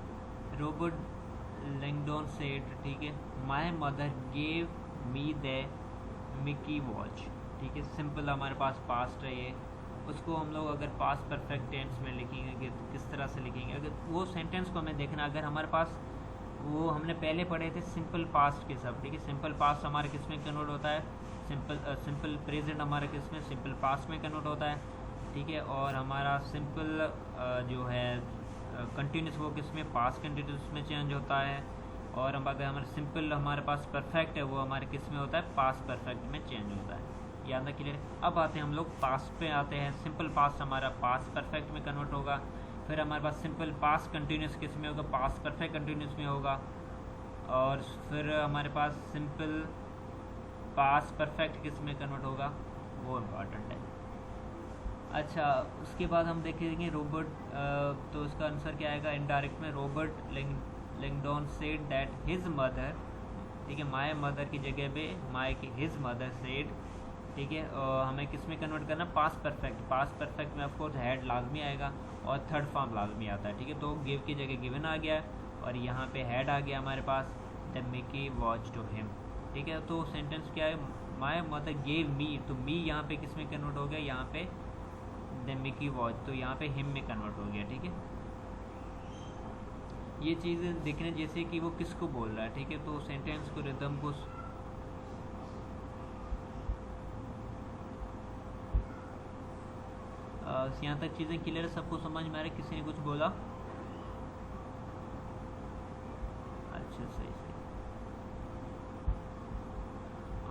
रॉबर्ट लैंगडोन सेड, ठीक है, my mother gave me the Mickey watch. ठीक है, सिंपल हमारे पास पास्ट है ये, उसको हम लोग अगर पास्ट परफेक्ट टेंस में लिखेंगे कि किस तरह से लिखेंगे, अगर वो सेंटेंस को हमें देखना, अगर हमारे पास वो हमने पहले पढ़े थे सिंपल पास्ट के सब। ठीक है, सिंपल पास्ट हमारे किस में कन्वर्ट होता है, सिंपल प्रेजेंट हमारे किस में, सिंपल पास्ट में कन्वर्ट होता है। ठीक है, और हमारा सिंपल जो है कंटिन्यूस वो किस में, पास्ट कंटिन्यूस में चेंज होता है, और हम अगर हमारे सिंपल हमारे पास परफेक्ट है वो हमारे किस में होता है, पास्ट परफेक्ट में चेंज होता है। याद है, क्लियर। अब आते हैं हम लोग पास्ट पे आते हैं। सिंपल पास्ट हमारा पास्ट परफेक्ट में कन्वर्ट होगा, फिर हमारे पास सिंपल पास्ट कंटिन्यूस किस में होगा, पास्ट परफेक्ट कंटिन्यूस में होगा, और फिर हमारे पास सिंपल पास्ट परफेक्ट किस में कन्वर्ट होगा, वो इम्पॉर्टेंट है। अच्छा, उसके बाद हम देखेंगे रॉबर्ट, तो उसका आंसर क्या आएगा, इनडायरेक्ट में Robert Langdon said that his mother. ठीक है, माय मदर की जगह पे माय की हिज मदर सेड। ठीक है, हमें किस में कन्वर्ट करना, पास्ट परफेक्ट। पास्ट परफेक्ट में ऑफकोर्स हैड लाजमी आएगा और थर्ड फॉर्म लाजमी आता है। ठीक है, तो गिव की जगह गिवन आ गया और यहाँ पे हैड आ गया हमारे पास, the Mickey watch to him. ठीक है, तो सेंटेंस क्या है, माय मदर गेव मी, तो मी यहाँ पे किस में कन्वर्ट हो गया, यहाँ पे द मिकी वॉच, तो यहाँ पे हिम में कन्वर्ट हो गया। ठीक है, ये चीज़ें देखने जैसे कि वो किसको बोल रहा है। ठीक है, तो सेंटेंस को, रिदम को, यहाँ तक चीज़ें क्लियर, सबको समझ में आ रहा है, किसी ने कुछ बोला, अच्छा सही सही।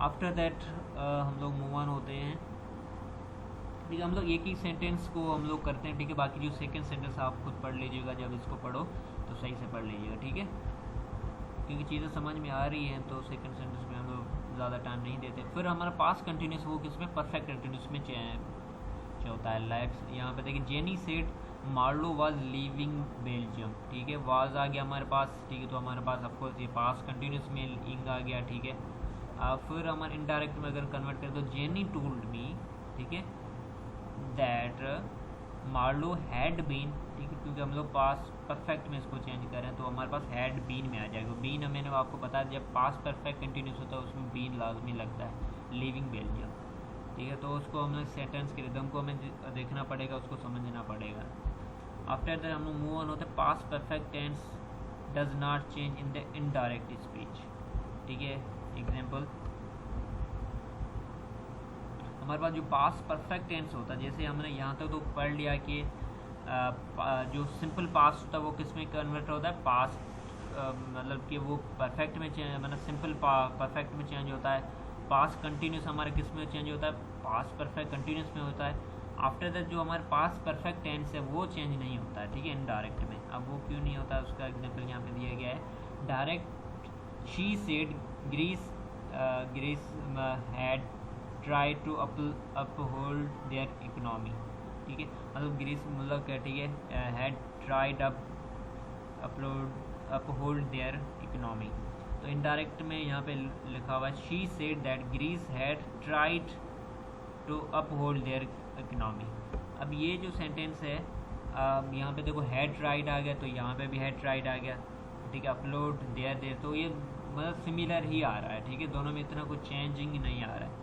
आफ्टर दैट हम लोग मूव ऑन होते हैं। ठीक है, हम लोग एक ही सेंटेंस को हम लोग करते हैं। ठीक है, बाकी जो सेकंड सेंटेंस आप खुद पढ़ लीजिएगा, जब इसको पढ़ो तो सही से पढ़ लीजिएगा। ठीक है, क्योंकि चीज़ें समझ में आ रही हैं तो सेकंड सेंटेंस में हम लोग ज़्यादा टाइम नहीं देते। फिर हमारा पास्ट कंटिन्यूस वो किस में, परफेक्ट कंटिन्यूस में होता है। लाइक यहाँ पे देखिए, Jenny said Marlowe was leaving Belgium. ठीक है, वाज आ गया हमारे पास। ठीक है, तो हमारे पास ऑफकोर्स ये पास्ट कंटिन्यूस में इंग आ गया। ठीक है, फिर हमारे इनडायरेक्ट में अगर कन्वर्ट करें तो जेनी टोल्ड मी, ठीक है, दैट मार्लो हैड बीन, ठीक है, क्योंकि हम लोग पास परफेक्ट में इसको चेंज करें तो हमारे पास हैड बीन में आ जाएगा। बीन मैंने आपको बताया जब पास परफेक्ट कंटिन्यूस होता है उसमें बीन लाजमी लगता है, लिविंग बेल्जियम, ठीक है। तो उसको हमें सेंटेंस के रिदम को हमें देखना पड़ेगा, उसको समझना पड़ेगा। आफ्टर दैट हम लोग मूव ऑन होते हैं, past perfect tense does not change in the indirect speech, ठीक है। एग्जाम्पल, हमारे पास जो पास परफेक्ट टेंस होता है, जैसे हमने यहाँ तक तो पढ़ लिया कि जो सिंपल पास होता है वो किस में कन्वर्ट होता है, पास, मतलब कि वो परफेक्ट में चेंज, मतलब सिंपल परफेक्ट में चेंज होता है। पास कंटिन्यूस हमारे किस में चेंज होता है, पास परफेक्ट कंटिन्यूस में होता है। आफ्टर दैट जो हमारे पास परफेक्ट टेंस है वो चेंज नहीं होता है, ठीक है, इनडायरेक्ट में। अब वो क्यों नहीं होता है उसका एग्जाम्पल यहाँ पे दिया गया है। Direct she said Greece had try to uphold their economy, ठीक है, मतलब ग्रीस मतलब क्या, ठीक है, had tried uphold their economy. तो इनडायरेक्ट में यहाँ पे लिखा हुआ है she said that Greece had tried to uphold their economy. अब ये जो सेंटेंस है, यहाँ पे देखो हैड ट्राइड आ गया तो यहाँ पे भी हैड ट्राइड आ गया, ठीक है, अपलोड देयर, तो ये मतलब सिमिलर ही आ रहा है, ठीक है, दोनों में इतना कुछ चेंजिंग नहीं आ रहा है।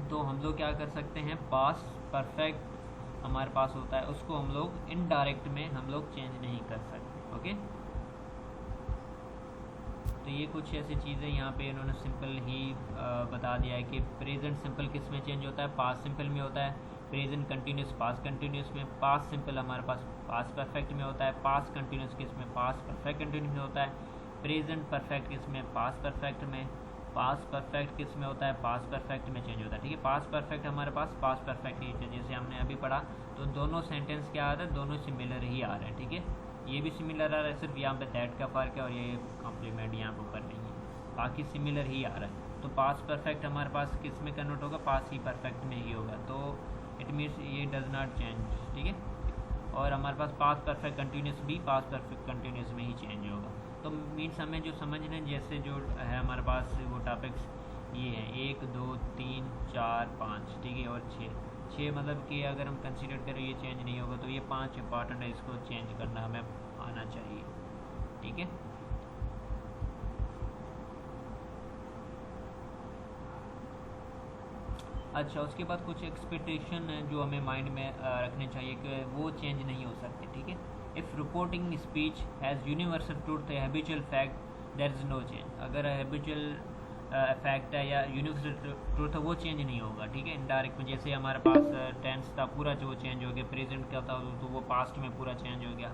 तो हम लोग क्या कर सकते हैं, पास परफेक्ट हमारे पास होता है उसको हम लोग इनडायरेक्ट में हम लोग चेंज नहीं कर सकते, ओके। तो ये कुछ ऐसी चीज़ें यहाँ पे इन्होंने सिंपल ही बता दिया है कि प्रेजेंट सिंपल किस में चेंज होता है, पास सिंपल में होता है, प्रेजेंट कंटिन्यूस पास कंटिन्यूस में, पास सिंपल हमारे पास पास परफेक्ट में होता है, पास कंटिन्यूस किस में, पास परफेक्ट कंटिन्यूस में होता है, प्रेजेंट परफेक्ट किस में, पास परफेक्ट में, पास परफेक्ट किस में होता है, पास परफेक्ट में चेंज होता है, ठीक है। पास परफेक्ट हमारे पास पास परफेक्ट ही है, जैसे हमने अभी पढ़ा, तो दोनों सेंटेंस क्या आ रहा है, दोनों सिमिलर ही आ रहे हैं, ठीक है। ये भी सिमिलर आ रहा है, सिर्फ यहाँ पे दैट का फ़र्क है और ये कॉम्प्लीमेंट यहाँ पर ऊपर नहीं है, बाकी सिमिलर ही आ रहा है। तो पास परफेक्ट हमारे पास किस में कन्वर्ट होगा, पास ही परफेक्ट में ही होगा, तो इट मीन्स ये डज नॉट चेंज, ठीक है। और हमारे पास पास परफेक्ट कंटिन्यूस भी पास परफेक्ट कंटिन्यूस में ही चेंज होगा। तो मीन्स हमें जो समझने जैसे जो है हमारे पास वो टॉपिक्स ये हैं 1 2 3 4 5, ठीक है, और 6 मतलब कि अगर हम कंसीडर करें ये चेंज नहीं होगा तो ये 5 इंपॉर्टेंट है, इसको चेंज करना हमें आना चाहिए, ठीक है। अच्छा, उसके बाद कुछ एक्सपेक्टेशन है जो हमें माइंड में रखने चाहिए कि वो चेंज नहीं हो सकते, ठीक है। If reporting speech has universal truth है habitual fact there is no change. अगर हैबिचुअल फैक्ट है या यूनिवर्सल ट्रूथ है वो चेंज नहीं होगा, ठीक है। इनडायरेक्ट में जैसे हमारे पास टेंस था पूरा जो चेंज हो गया, प्रेजेंट का था तो वो पास्ट में पूरा चेंज हो गया,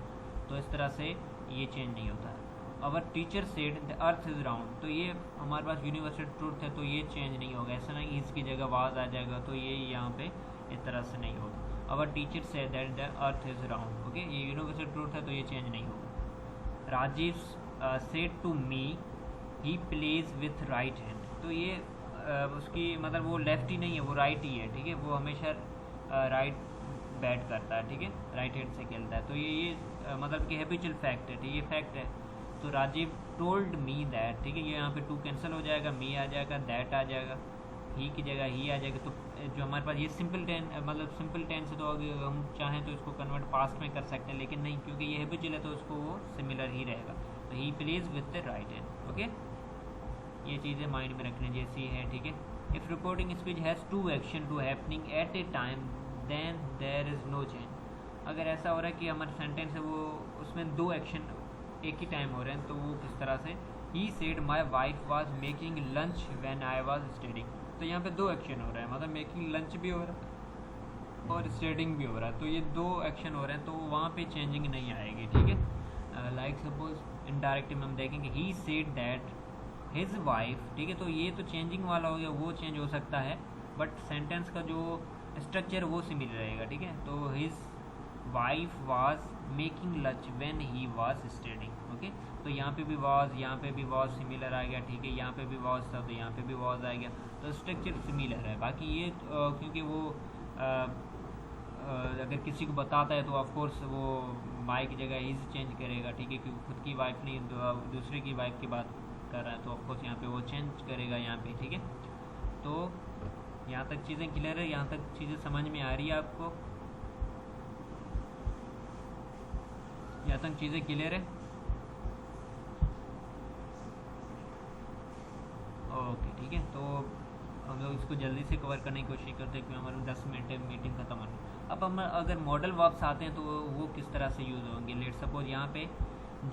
तो इस तरह से ये चेंज नहीं होता है। अवर teacher said the earth is round, तो ये हमारे पास यूनिवर्सल ट्रूथ है तो ये चेंज नहीं होगा, ऐसा नहीं इसकी जगह वाज आ जाएगा, तो ये यहाँ पे इस तरह से नहीं होगा। Our teacher said that the earth is round, okay, ये यूनिवर्सल ट्रूथ है तो ये चेंज नहीं होगा। Rajiv said to me he pledge with right hand, तो ये उसकी मतलब वो लेफ्ट ही नहीं है, वो राइट ही है, ठीक है, वो हमेशा राइट बैट करता है, ठीक है, राइट हैंड से खेलता है, तो ये मतलब कि हैबिचुअल फैक्ट है, ठीक है, फैक्ट है। तो राजीव टोल्ड मी दैट, ठीक है, ये यहाँ पे टू कैंसिल हो जाएगा, मी आ जाएगा, दैट आ जाएगा, ही की जगह ही आ जाएगा। तो जो हमारे पास ये सिंपल टेंस मतलब सिंपल टेंस है, तो अगर हम चाहें तो इसको कन्वर्ट पास्ट में कर सकते हैं, लेकिन नहीं, क्योंकि ये हैबिचुअल है तो उसको वो सिमिलर ही रहेगा। तो he pledge with the right hand, okay, ये चीज़ें माइंड में रखने जैसी है, ठीक है। If reporting speech has to action to happening at a time then there is no change. अगर ऐसा हो रहा है कि हमारा सेंटेंस है वो उसमें 2 एक्शन एक ही टाइम हो रहे हैं, तो वो किस तरह से, he said my wife was making lunch when I was studying, तो यहाँ पे 2 एक्शन हो रहा है, मतलब मेकिंग लंच भी हो रहा है और स्टडिंग भी हो रहा है, तो ये 2 एक्शन हो रहे हैं, तो वहाँ पे चेंजिंग नहीं आएगी, ठीक है। लाइक सपोज इनडायरेक्ट में हम देखेंगे he said that his wife, ठीक है, तो ये तो चेंजिंग वाला हो गया, वो चेंज हो सकता है, बट सेंटेंस का जो स्ट्रक्चर वो सिमिलर रहेगा, ठीक है। तो his wife was making lunch when he was studying, okay, तो यहाँ पे भी वाज, यहाँ पे भी वाज सिमिलर आ गया, ठीक है, यहाँ पे भी वाज था तो यहाँ पे भी वाज आ गया, तो स्ट्रक्चर सिमिलर है। बाकी ये क्योंकि वो अगर किसी को बताता है तो ऑफकोर्स वो माई की जगह इज चेंज करेगा, ठीक है, क्योंकि खुद की वाइफ नहीं दूसरे की वाइफ की बात कर रहा है तो ऑफकोर्स यहाँ पे वो चेंज करेगा यहाँ पे, ठीक है। तो यहाँ तक चीज़ें क्लियर है, यहाँ तक चीज़ें समझ में आ रही है आपको, यहाँ तक चीज़ें क्लियर है? ओके, ठीक है। तो हम लोग इसको जल्दी से कवर करने की कोशिश करते हैं क्योंकि हमारे 10 मिनट मीटिंग खत्म होनी है। अब हम अगर मॉडल वर्ब्स आते हैं तो वो किस तरह से यूज़ होंगे। लेट सपोज यहाँ पे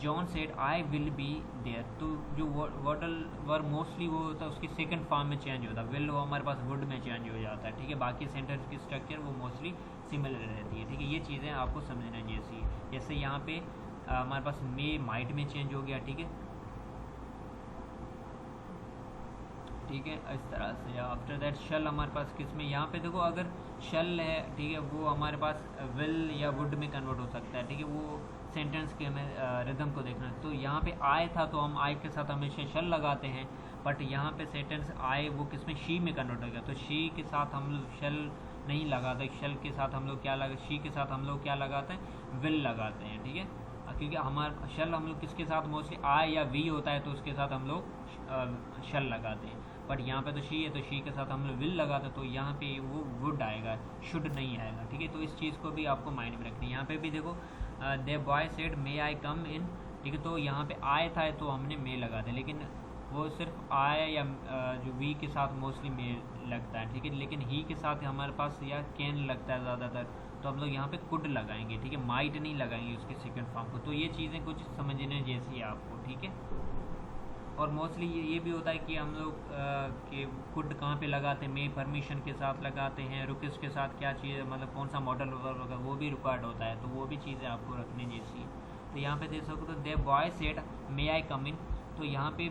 John said I will be there, तो जो मॉडल वर्ब मोस्टली वो होता है उसकी सेकंड फॉर्म में चेंज होता है, विल वो हमारे पास वुड में चेंज हो जाता है, ठीक है। बाकी सेंटेंस की स्ट्रक्चर वो मोस्टली सिमिलर रहती है, ठीक है। ये चीज़ें आपको समझना जैसी, जैसे यहाँ पे हमारे पास मे माइट में चेंज हो गया, ठीक है, ठीक है, इस तरह से। आफ्टर दैट शल हमारे पास किस में, यहाँ पे देखो अगर शल है, ठीक है, वो हमारे पास विल या वुड में कन्वर्ट हो सकता है, ठीक है। वो सेंटेंस के हमें रिदम को देखना है। तो यहाँ पे आय था तो हम आय के साथ हमेशा शल लगाते हैं, बट यहाँ पे सेंटेंस आय वो किस में शी में कन्वर्ट हो गया, तो शी के साथ हम लोग शल नहीं लगाते, शल के साथ हम लोग क्या लगा, शी के साथ हम लोग क्या लगाते हैं, विल लगाते हैं, ठीक है। क्योंकि हमारा शल हम लोग किसके साथ मोस्टली आय या वी होता है तो उसके साथ हम लोग शल लगाते हैं, बट यहाँ पे तो शी है तो शी के साथ हम लोग विल लगाते हैं, तो यहाँ पे वो वुड आएगा, शुड नहीं आएगा, ठीक है। तो इस चीज़ को भी आपको माइंड में रखनी है। यहाँ पे भी देखो दे बॉय सेड मे आई कम इन, ठीक है, तो यहाँ पे आय था तो हमने मे लगा दिया, लेकिन वो सिर्फ आय या जो वी के साथ मोस्टली मे लगता है, ठीक है, लेकिन ही के साथ हमारे पास या कैन लगता है ज़्यादातर, तो हम लोग यहाँ पे कुड लगाएंगे, ठीक है, माइट नहीं लगाएंगे उसके सेकंड फॉर्म को। तो ये चीज़ें कुछ समझने जैसी है आपको, ठीक है। और मोस्टली ये भी होता है कि हम लोग कि कुड कहाँ पे लगाते हैं, मे परमिशन के साथ लगाते हैं, रुकिस के साथ क्या चीज़ मतलब कौन सा मॉडल होगा वो भी रिक्वायर्ड होता है, तो वो भी चीज़ें आपको रखने जैसी है। तो यहाँ पे देख सकते हो दे boy said may I come in, तो यहाँ पे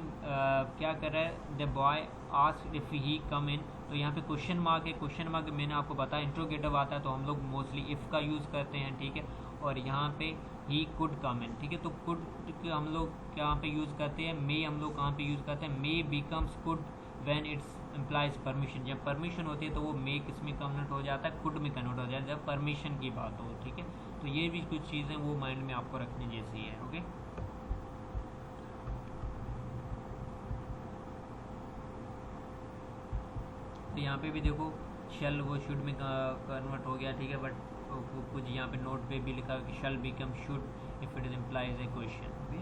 क्या कर रहा है, the boy asked if he come in, तो यहाँ पे क्वेश्चन मार्क है, क्वेश्चन मार्क मैंने आपको बताया इंट्रोगेटिव आता है तो हम लोग मोस्टली इफ़ का यूज़ करते हैं, ठीक है। और यहाँ पे ही कुड कम इन, ठीक है, तो कुड हम लोग कहाँ पे यूज़ करते हैं, मे हम लोग कहाँ पे यूज़ करते हैं, may becomes could when it's implies permission, जब परमिशन होती है तो वो मे किस में कन्वर्ट हो जाता है, कुड में कन्वर्ट हो जाता है जब परमिशन की बात हो, ठीक है। तो ये भी कुछ चीज़ें वो माइंड में आपको रखने जैसी है, ओके। तो यहाँ पे भी देखो शल वो शुड में कन्वर्ट हो गया, ठीक है, बट कुछ यहाँ पे नोट पे भी लिखा है कि shall become should if it is implies a question, okay.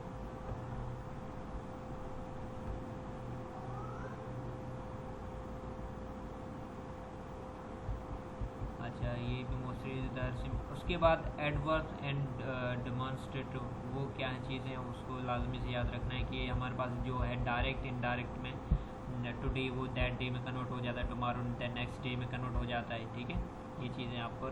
अच्छा, ये भी मोस्टली उसके बाद एडवर्ब एंड डेमोन्स्ट्रेटिव वो क्या है चीज़ें, उसको लाजमी से याद रखना है कि हमारे पास जो है डायरेक्ट इनडायरेक्ट में टुडे वो दैट डे में कन्वर्ट हो जाता है, टुमारो दैट नेक्स्ट डे में कन्वर्ट हो जाता है, ठीक है। ये चीज़ें आपको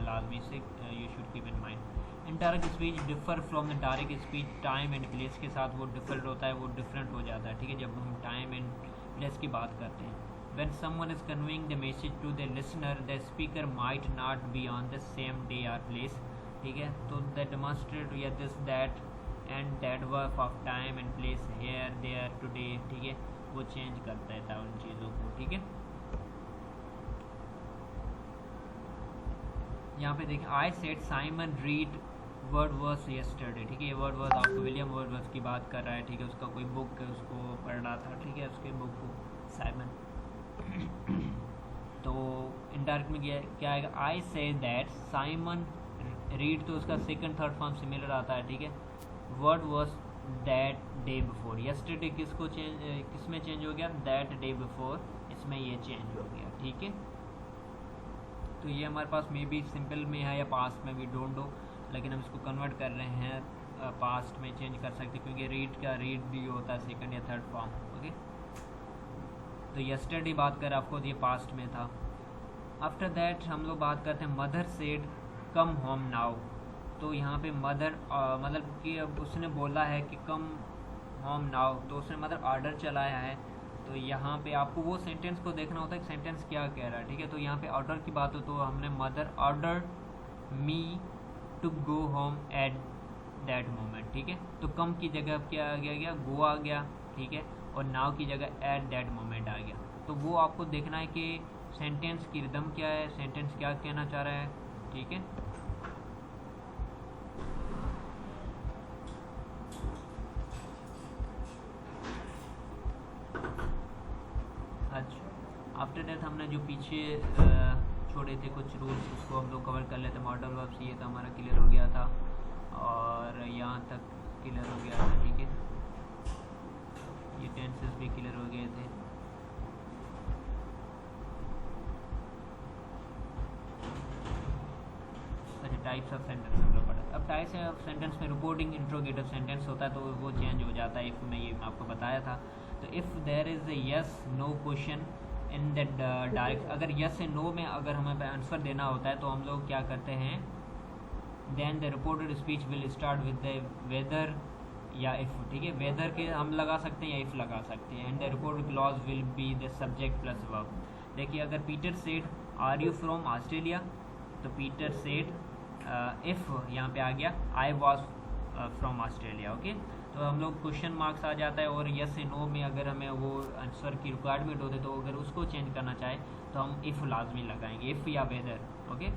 लाजमी से you should keep in mind. Indirect speech differ from the direct speech, time and place के साथ वो डिफरेंट होता है, वो डिफरेंट हो जाता है, ठीक है, जब हम टाइम एंड प्लेस की बात करते हैं। When someone is conveying the message to the listener, the speaker might not be on the same day or place, ठीक है। तो the demonstrate या this that and that verb of time and place, here there today, ठीक है, वो change करता है उन चीज़ों को, ठीक है। यहाँ पे देखिए I said Simon read Wordsworth yesterday, ठीक है, ये वर्ड वर्स आपको विलियम वर्ड वर्स की बात कर रहा है, ठीक है, उसका कोई बुक है उसको पढ़ रहा था, ठीक है, उसके बुक को साइमन तो इनडायरेक्ट में क्या आएगा, आई से दैट साइमन रीड, तो उसका सेकंड थर्ड फॉर्म सिमिलर आता है, ठीक है। Word was that day before, yesterday किसको चेंज किस में चेंज हो गया, दैट डे बिफोर, इसमें ये चेंज हो गया, ठीक है। तो ये हमारे पास मे बी सिंपल में है या पास्ट में भी, डोंट नो, लेकिन हम इसको कन्वर्ट कर रहे हैं पास्ट में चेंज कर सकते क्योंकि रीड का रीड भी होता है सेकंड या थर्ड फॉर्म, ओके। तो यस्टरडे बात कर आपको ये पास्ट में था। आफ्टर दैट हम लोग बात करते हैं mother said come home now, तो यहाँ पे मदर मतलब कि अब उसने बोला है कि कम होम नाउ, तो उसने मतलब ऑर्डर चलाया है, तो यहाँ पे आपको वो सेंटेंस को देखना होता है कि सेंटेंस क्या कह रहा है, ठीक है। तो यहाँ पे ऑर्डर की बात हो तो हमने mother order me to go home at that moment, ठीक है। तो कम की जगह क्या आ गया, गो आ गया, ठीक है, और नाउ की जगह एट दैट मोमेंट आ गया। तो वो आपको देखना है कि सेंटेंस की रिदम क्या है, सेंटेंस क्या कहना चाह रहा है, ठीक है। अच्छा, आफ्टर दैट हमने जो पीछे छोड़े थे कुछ रूल्स उसको हम लोग कवर कर लेते हैं। मॉडल वर्ब्स ये था हमारा क्लियर हो गया था और यहाँ तक क्लियर हो गया था, ठीक है। ये टेंसेस भी क्लियर हो गए थे। अच्छा, टाइप्स ऑफ सेंटेंस हम लोग पढ़ा। अब टाइप्स ऑफ सेंटेंस में रिपोर्टिंग इंट्रोगेटिव सेंटेंस होता है तो वो चेंज हो जाता है इफ़ में, ये मैं आपको बताया था। तो if there is a yes no question in that direct, अगर यस एंड नो में अगर हमें आंसर देना होता है तो हम लोग क्या करते हैं, then the reported speech will start with the whether या इफ़, ठीक है। वेदर के हम लगा सकते हैं या इफ़ लगा सकते हैं। And the reported clause will be the subject plus verb. देखिए अगर Peter said are you from Australia, तो पीटर सेड इफ़ यहाँ पे आ गया I was from Australia, okay. तो हम लोग क्वेश्चन मार्क्स आ जाता है और यस ए नो में अगर हमें वो आंसर की रिक्वायरमेंट होती है तो अगर उसको चेंज करना चाहे तो हम इफ़ लाजमी लगाएंगे, इफ़ या वेदर, ओके।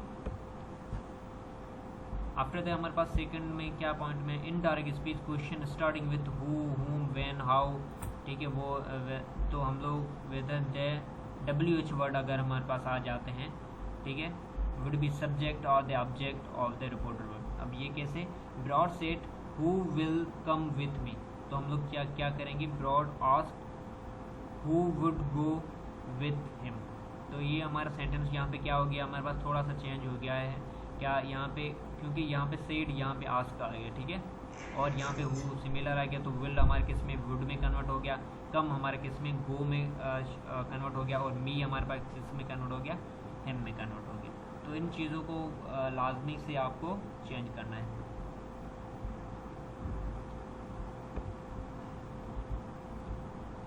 आफ्टर दैट हमारे पास सेकंड में क्या पॉइंट में indirect speech question starting with who, हुम, व्हेन, हाउ, ठीक है। वो तो हम लोग वेदर द WH वर्ड अगर हमारे पास आ जाते हैं, ठीक है, वुड बी सब्जेक्ट और the object of the reported word. अब ये कैसे, Brad set who will come with me, तो हम लोग क्या क्या करेंगे, Brad ask who would go with him. तो ये हमारा सेंटेंस यहाँ पे क्या हो गया, हमारे पास थोड़ा सा चेंज हो गया है क्या यहाँ पे, क्योंकि यहाँ पे सेड यहाँ पे आस्क आ गया, ठीक है। और यहाँ पे हु सिमिलर आ गया तो विल हमारे किस में, वुड में कन्वर्ट हो गया। कम हमारे किस में, गो में कन्वर्ट हो गया। और मी हमारे पास किस में कन्वर्ट हो गया, हिम में कन्वर्ट हो गया। तो इन चीज़ों को लाजमी से आपको चेंज करना है।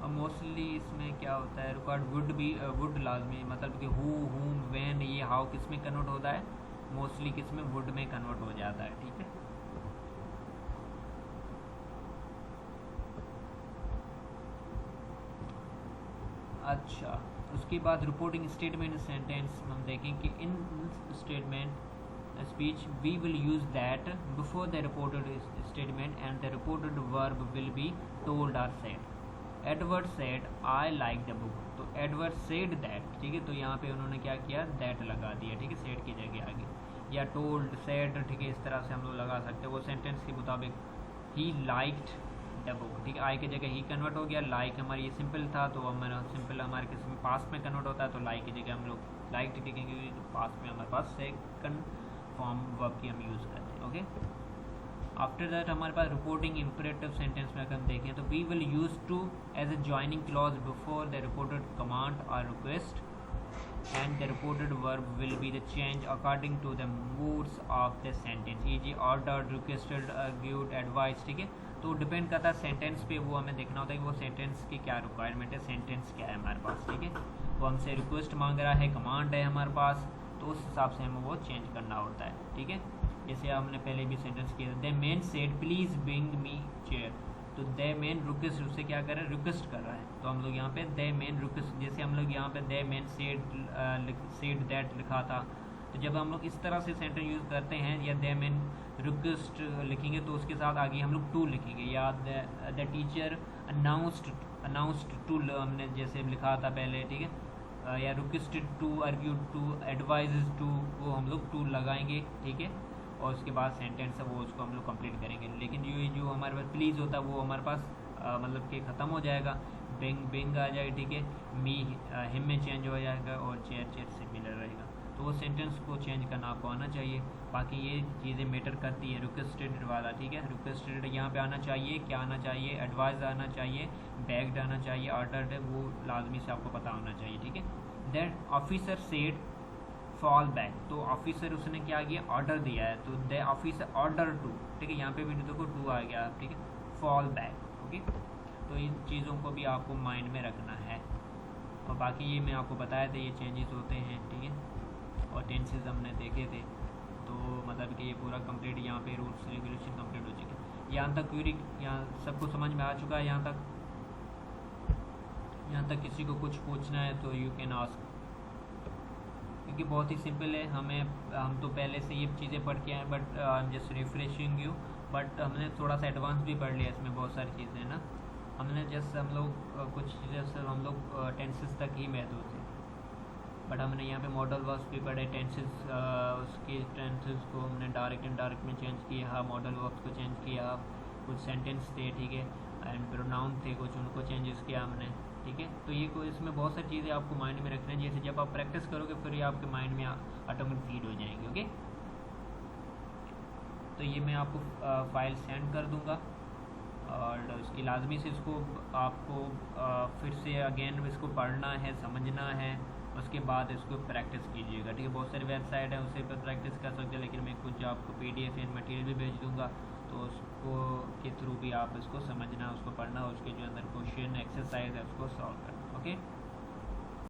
अब मोस्टली इसमें क्या होता है, रिकॉर्ड वुड भी, वुड लाजमी, मतलब कि हु, हुम, व्हेन, ये हाउ किस में कन्वर्ट होता है, मोस्टली किस में, वुड में कन्वर्ट हो जाता है, ठीक है। अच्छा, उसके बाद रिपोर्टिंग स्टेटमेंट सेंटेंस हम देखें कि इन statement speech we will use that before the reported statement and the reported verb will be told or said. Edward said I like the book, तो Edward said that, ठीक है। तो यहाँ पे उन्होंने क्या किया, that लगा दिया, ठीक है, said की जगह आगे, या told, said, ठीक है, इस तरह से हम लोग लगा सकते हैं वो सेंटेंस के मुताबिक। he liked the book, ठीक है, आई की जगह ही कन्वर्ट हो गया। like हमारी ये सिंपल था तो हमारा सिंपल हमारे किसी में पास्ट में कन्वर्ट होता है तो like की जगह हम लोग liked लिखेंगे, तो पास्ट में हमारे पास सेकंड फॉर्म वर्ब की हम यूज़ करते हैं, ओके। आफ्टर दैट हमारे पास रिपोर्टिंग इम्परेटिव सेंटेंस में अगर हम देखें तो we will use to as a joining clause before the reported command और request and the reported verb will be the change according to the moods of the sentence, e g. Order, requested, gived, advice, ठीक है। तो depend करता है sentence पे, वो हमें देखना होता है कि वो सेंटेंस की क्या रिक्वायरमेंट है, सेंटेंस क्या है हमारे पास, ठीक है। वो हमसे रिक्वेस्ट मांग रहा है, कमांड है हमारे पास, तो उस हिसाब से हमें वो चेंज करना होता है, ठीक है। जैसे हमने पहले भी सेंटेंस किया, the man said please bring me chair, तो द मैन रिक्वेस्ट, उससे क्या कर रहा है, रिक्वेस्ट कर रहा है। तो हम लोग यहाँ पे द मैन रिक्वेस्ट, जैसे हम लोग यहाँ पे द मैन सेड दैट लिखा था, तो जब हम लोग इस तरह से सेंटेंस यूज़ करते हैं या द मैन रिक्वेस्ट लिखेंगे तो उसके साथ आगे हम लोग टू लिखेंगे, या द टीचर अनाउंस्ड टू, हमने जैसे लिखा था पहले, ठीक है, या requested to, argued to, advises to, वो हम लोग टू लगाएंगे, ठीक है। और उसके बाद सेंटेंस है वो उसको हम लोग कंप्लीट करेंगे। लेकिन ये जो हमारे पास प्लीज़ होता है वो हमारे पास मतलब कि ख़त्म हो जाएगा, बिंग आ जाएगा, ठीक है, मी हिम में चेंज हो जाएगा और चेयर से मिलर रहेगा। तो वो सेंटेंस को चेंज करना आपको आना चाहिए। बाकी ये चीज़ें मैटर करती है, रिक्वेस्टेड वाला, ठीक है, रिक्वेस्टेड यहाँ पे आना चाहिए, क्या आना चाहिए, एडवाइस आना चाहिए, बैग्ड आना चाहिए, ऑर्डर्ड है वो लाजमी से आपको पता होना चाहिए, ठीक है। That officer said fall back, तो ऑफिसर उसने क्या किया, ऑर्डर दिया है, तो द ऑफिसर ऑर्डर टू, ठीक है, यहाँ पे भी देखो टू आ गया, ठीक है, फॉल बैक, ओके। तो इन चीज़ों को भी आपको माइंड में रखना है। और बाकी ये मैं आपको बताया था ये चेंजेस होते हैं, ठीक है, और टेंसेस हमने देखे थे, तो मतलब कि ये पूरा कंप्लीट यहाँ पे रूल्स रेगुलेशन कंप्लीट हो चुके। यहाँ तक क्वेरी, यहाँ सबको समझ में आ चुका है, यहाँ तक किसी को कुछ पूछना है तो यू कैन आस्क, क्योंकि बहुत ही सिंपल है। हम तो पहले से ये चीज़ें पढ़ के आए, but just refreshing you, but हमने थोड़ा सा एडवांस भी पढ़ लिया, इसमें बहुत सारी चीज़ें हैं ना, हमने जस्ट हम लोग कुछ जैसे हम लोग टेंसेस तक ही महदूद थे, बट हमने यहाँ पे मॉडल वर्ब्स भी पढ़े, टेंसेस उसके टेंसेस को हमने डायरेक्ट इनडायरेक्ट में चेंज किया, मॉडल वर्ब्स को चेंज किया, कुछ सेंटेंस थे, ठीक है, एंड प्रोनाउन थे कुछ, उनको चेंजेस किया हमने, ठीक है। तो ये कोई इसमें बहुत सारी चीज़ें आपको माइंड में रखना है, जैसे जब आप प्रैक्टिस करोगे फिर ये आपके माइंड में ऑटोमेटिक फीड हो जाएंगे, ओके। तो ये मैं आपको फाइल सेंड कर दूँगा, और उसकी लाजमी से इसको आपको फिर से अगेन इसको पढ़ना है, समझना है, उसके बाद इसको प्रैक्टिस कीजिएगा, ठीक है। बहुत सारी वेबसाइट है उससे पर प्रैक्टिस कर सकते हैं, लेकिन मैं कुछ आपको PDF एंड मटेरियल भी भेज दूँगा, तो उसको के थ्रू भी आप इसको समझना, उसको पढ़ना, उसके जो अंदर क्वेश्चन एक्सरसाइज है उसको सॉल्व करना, ओके।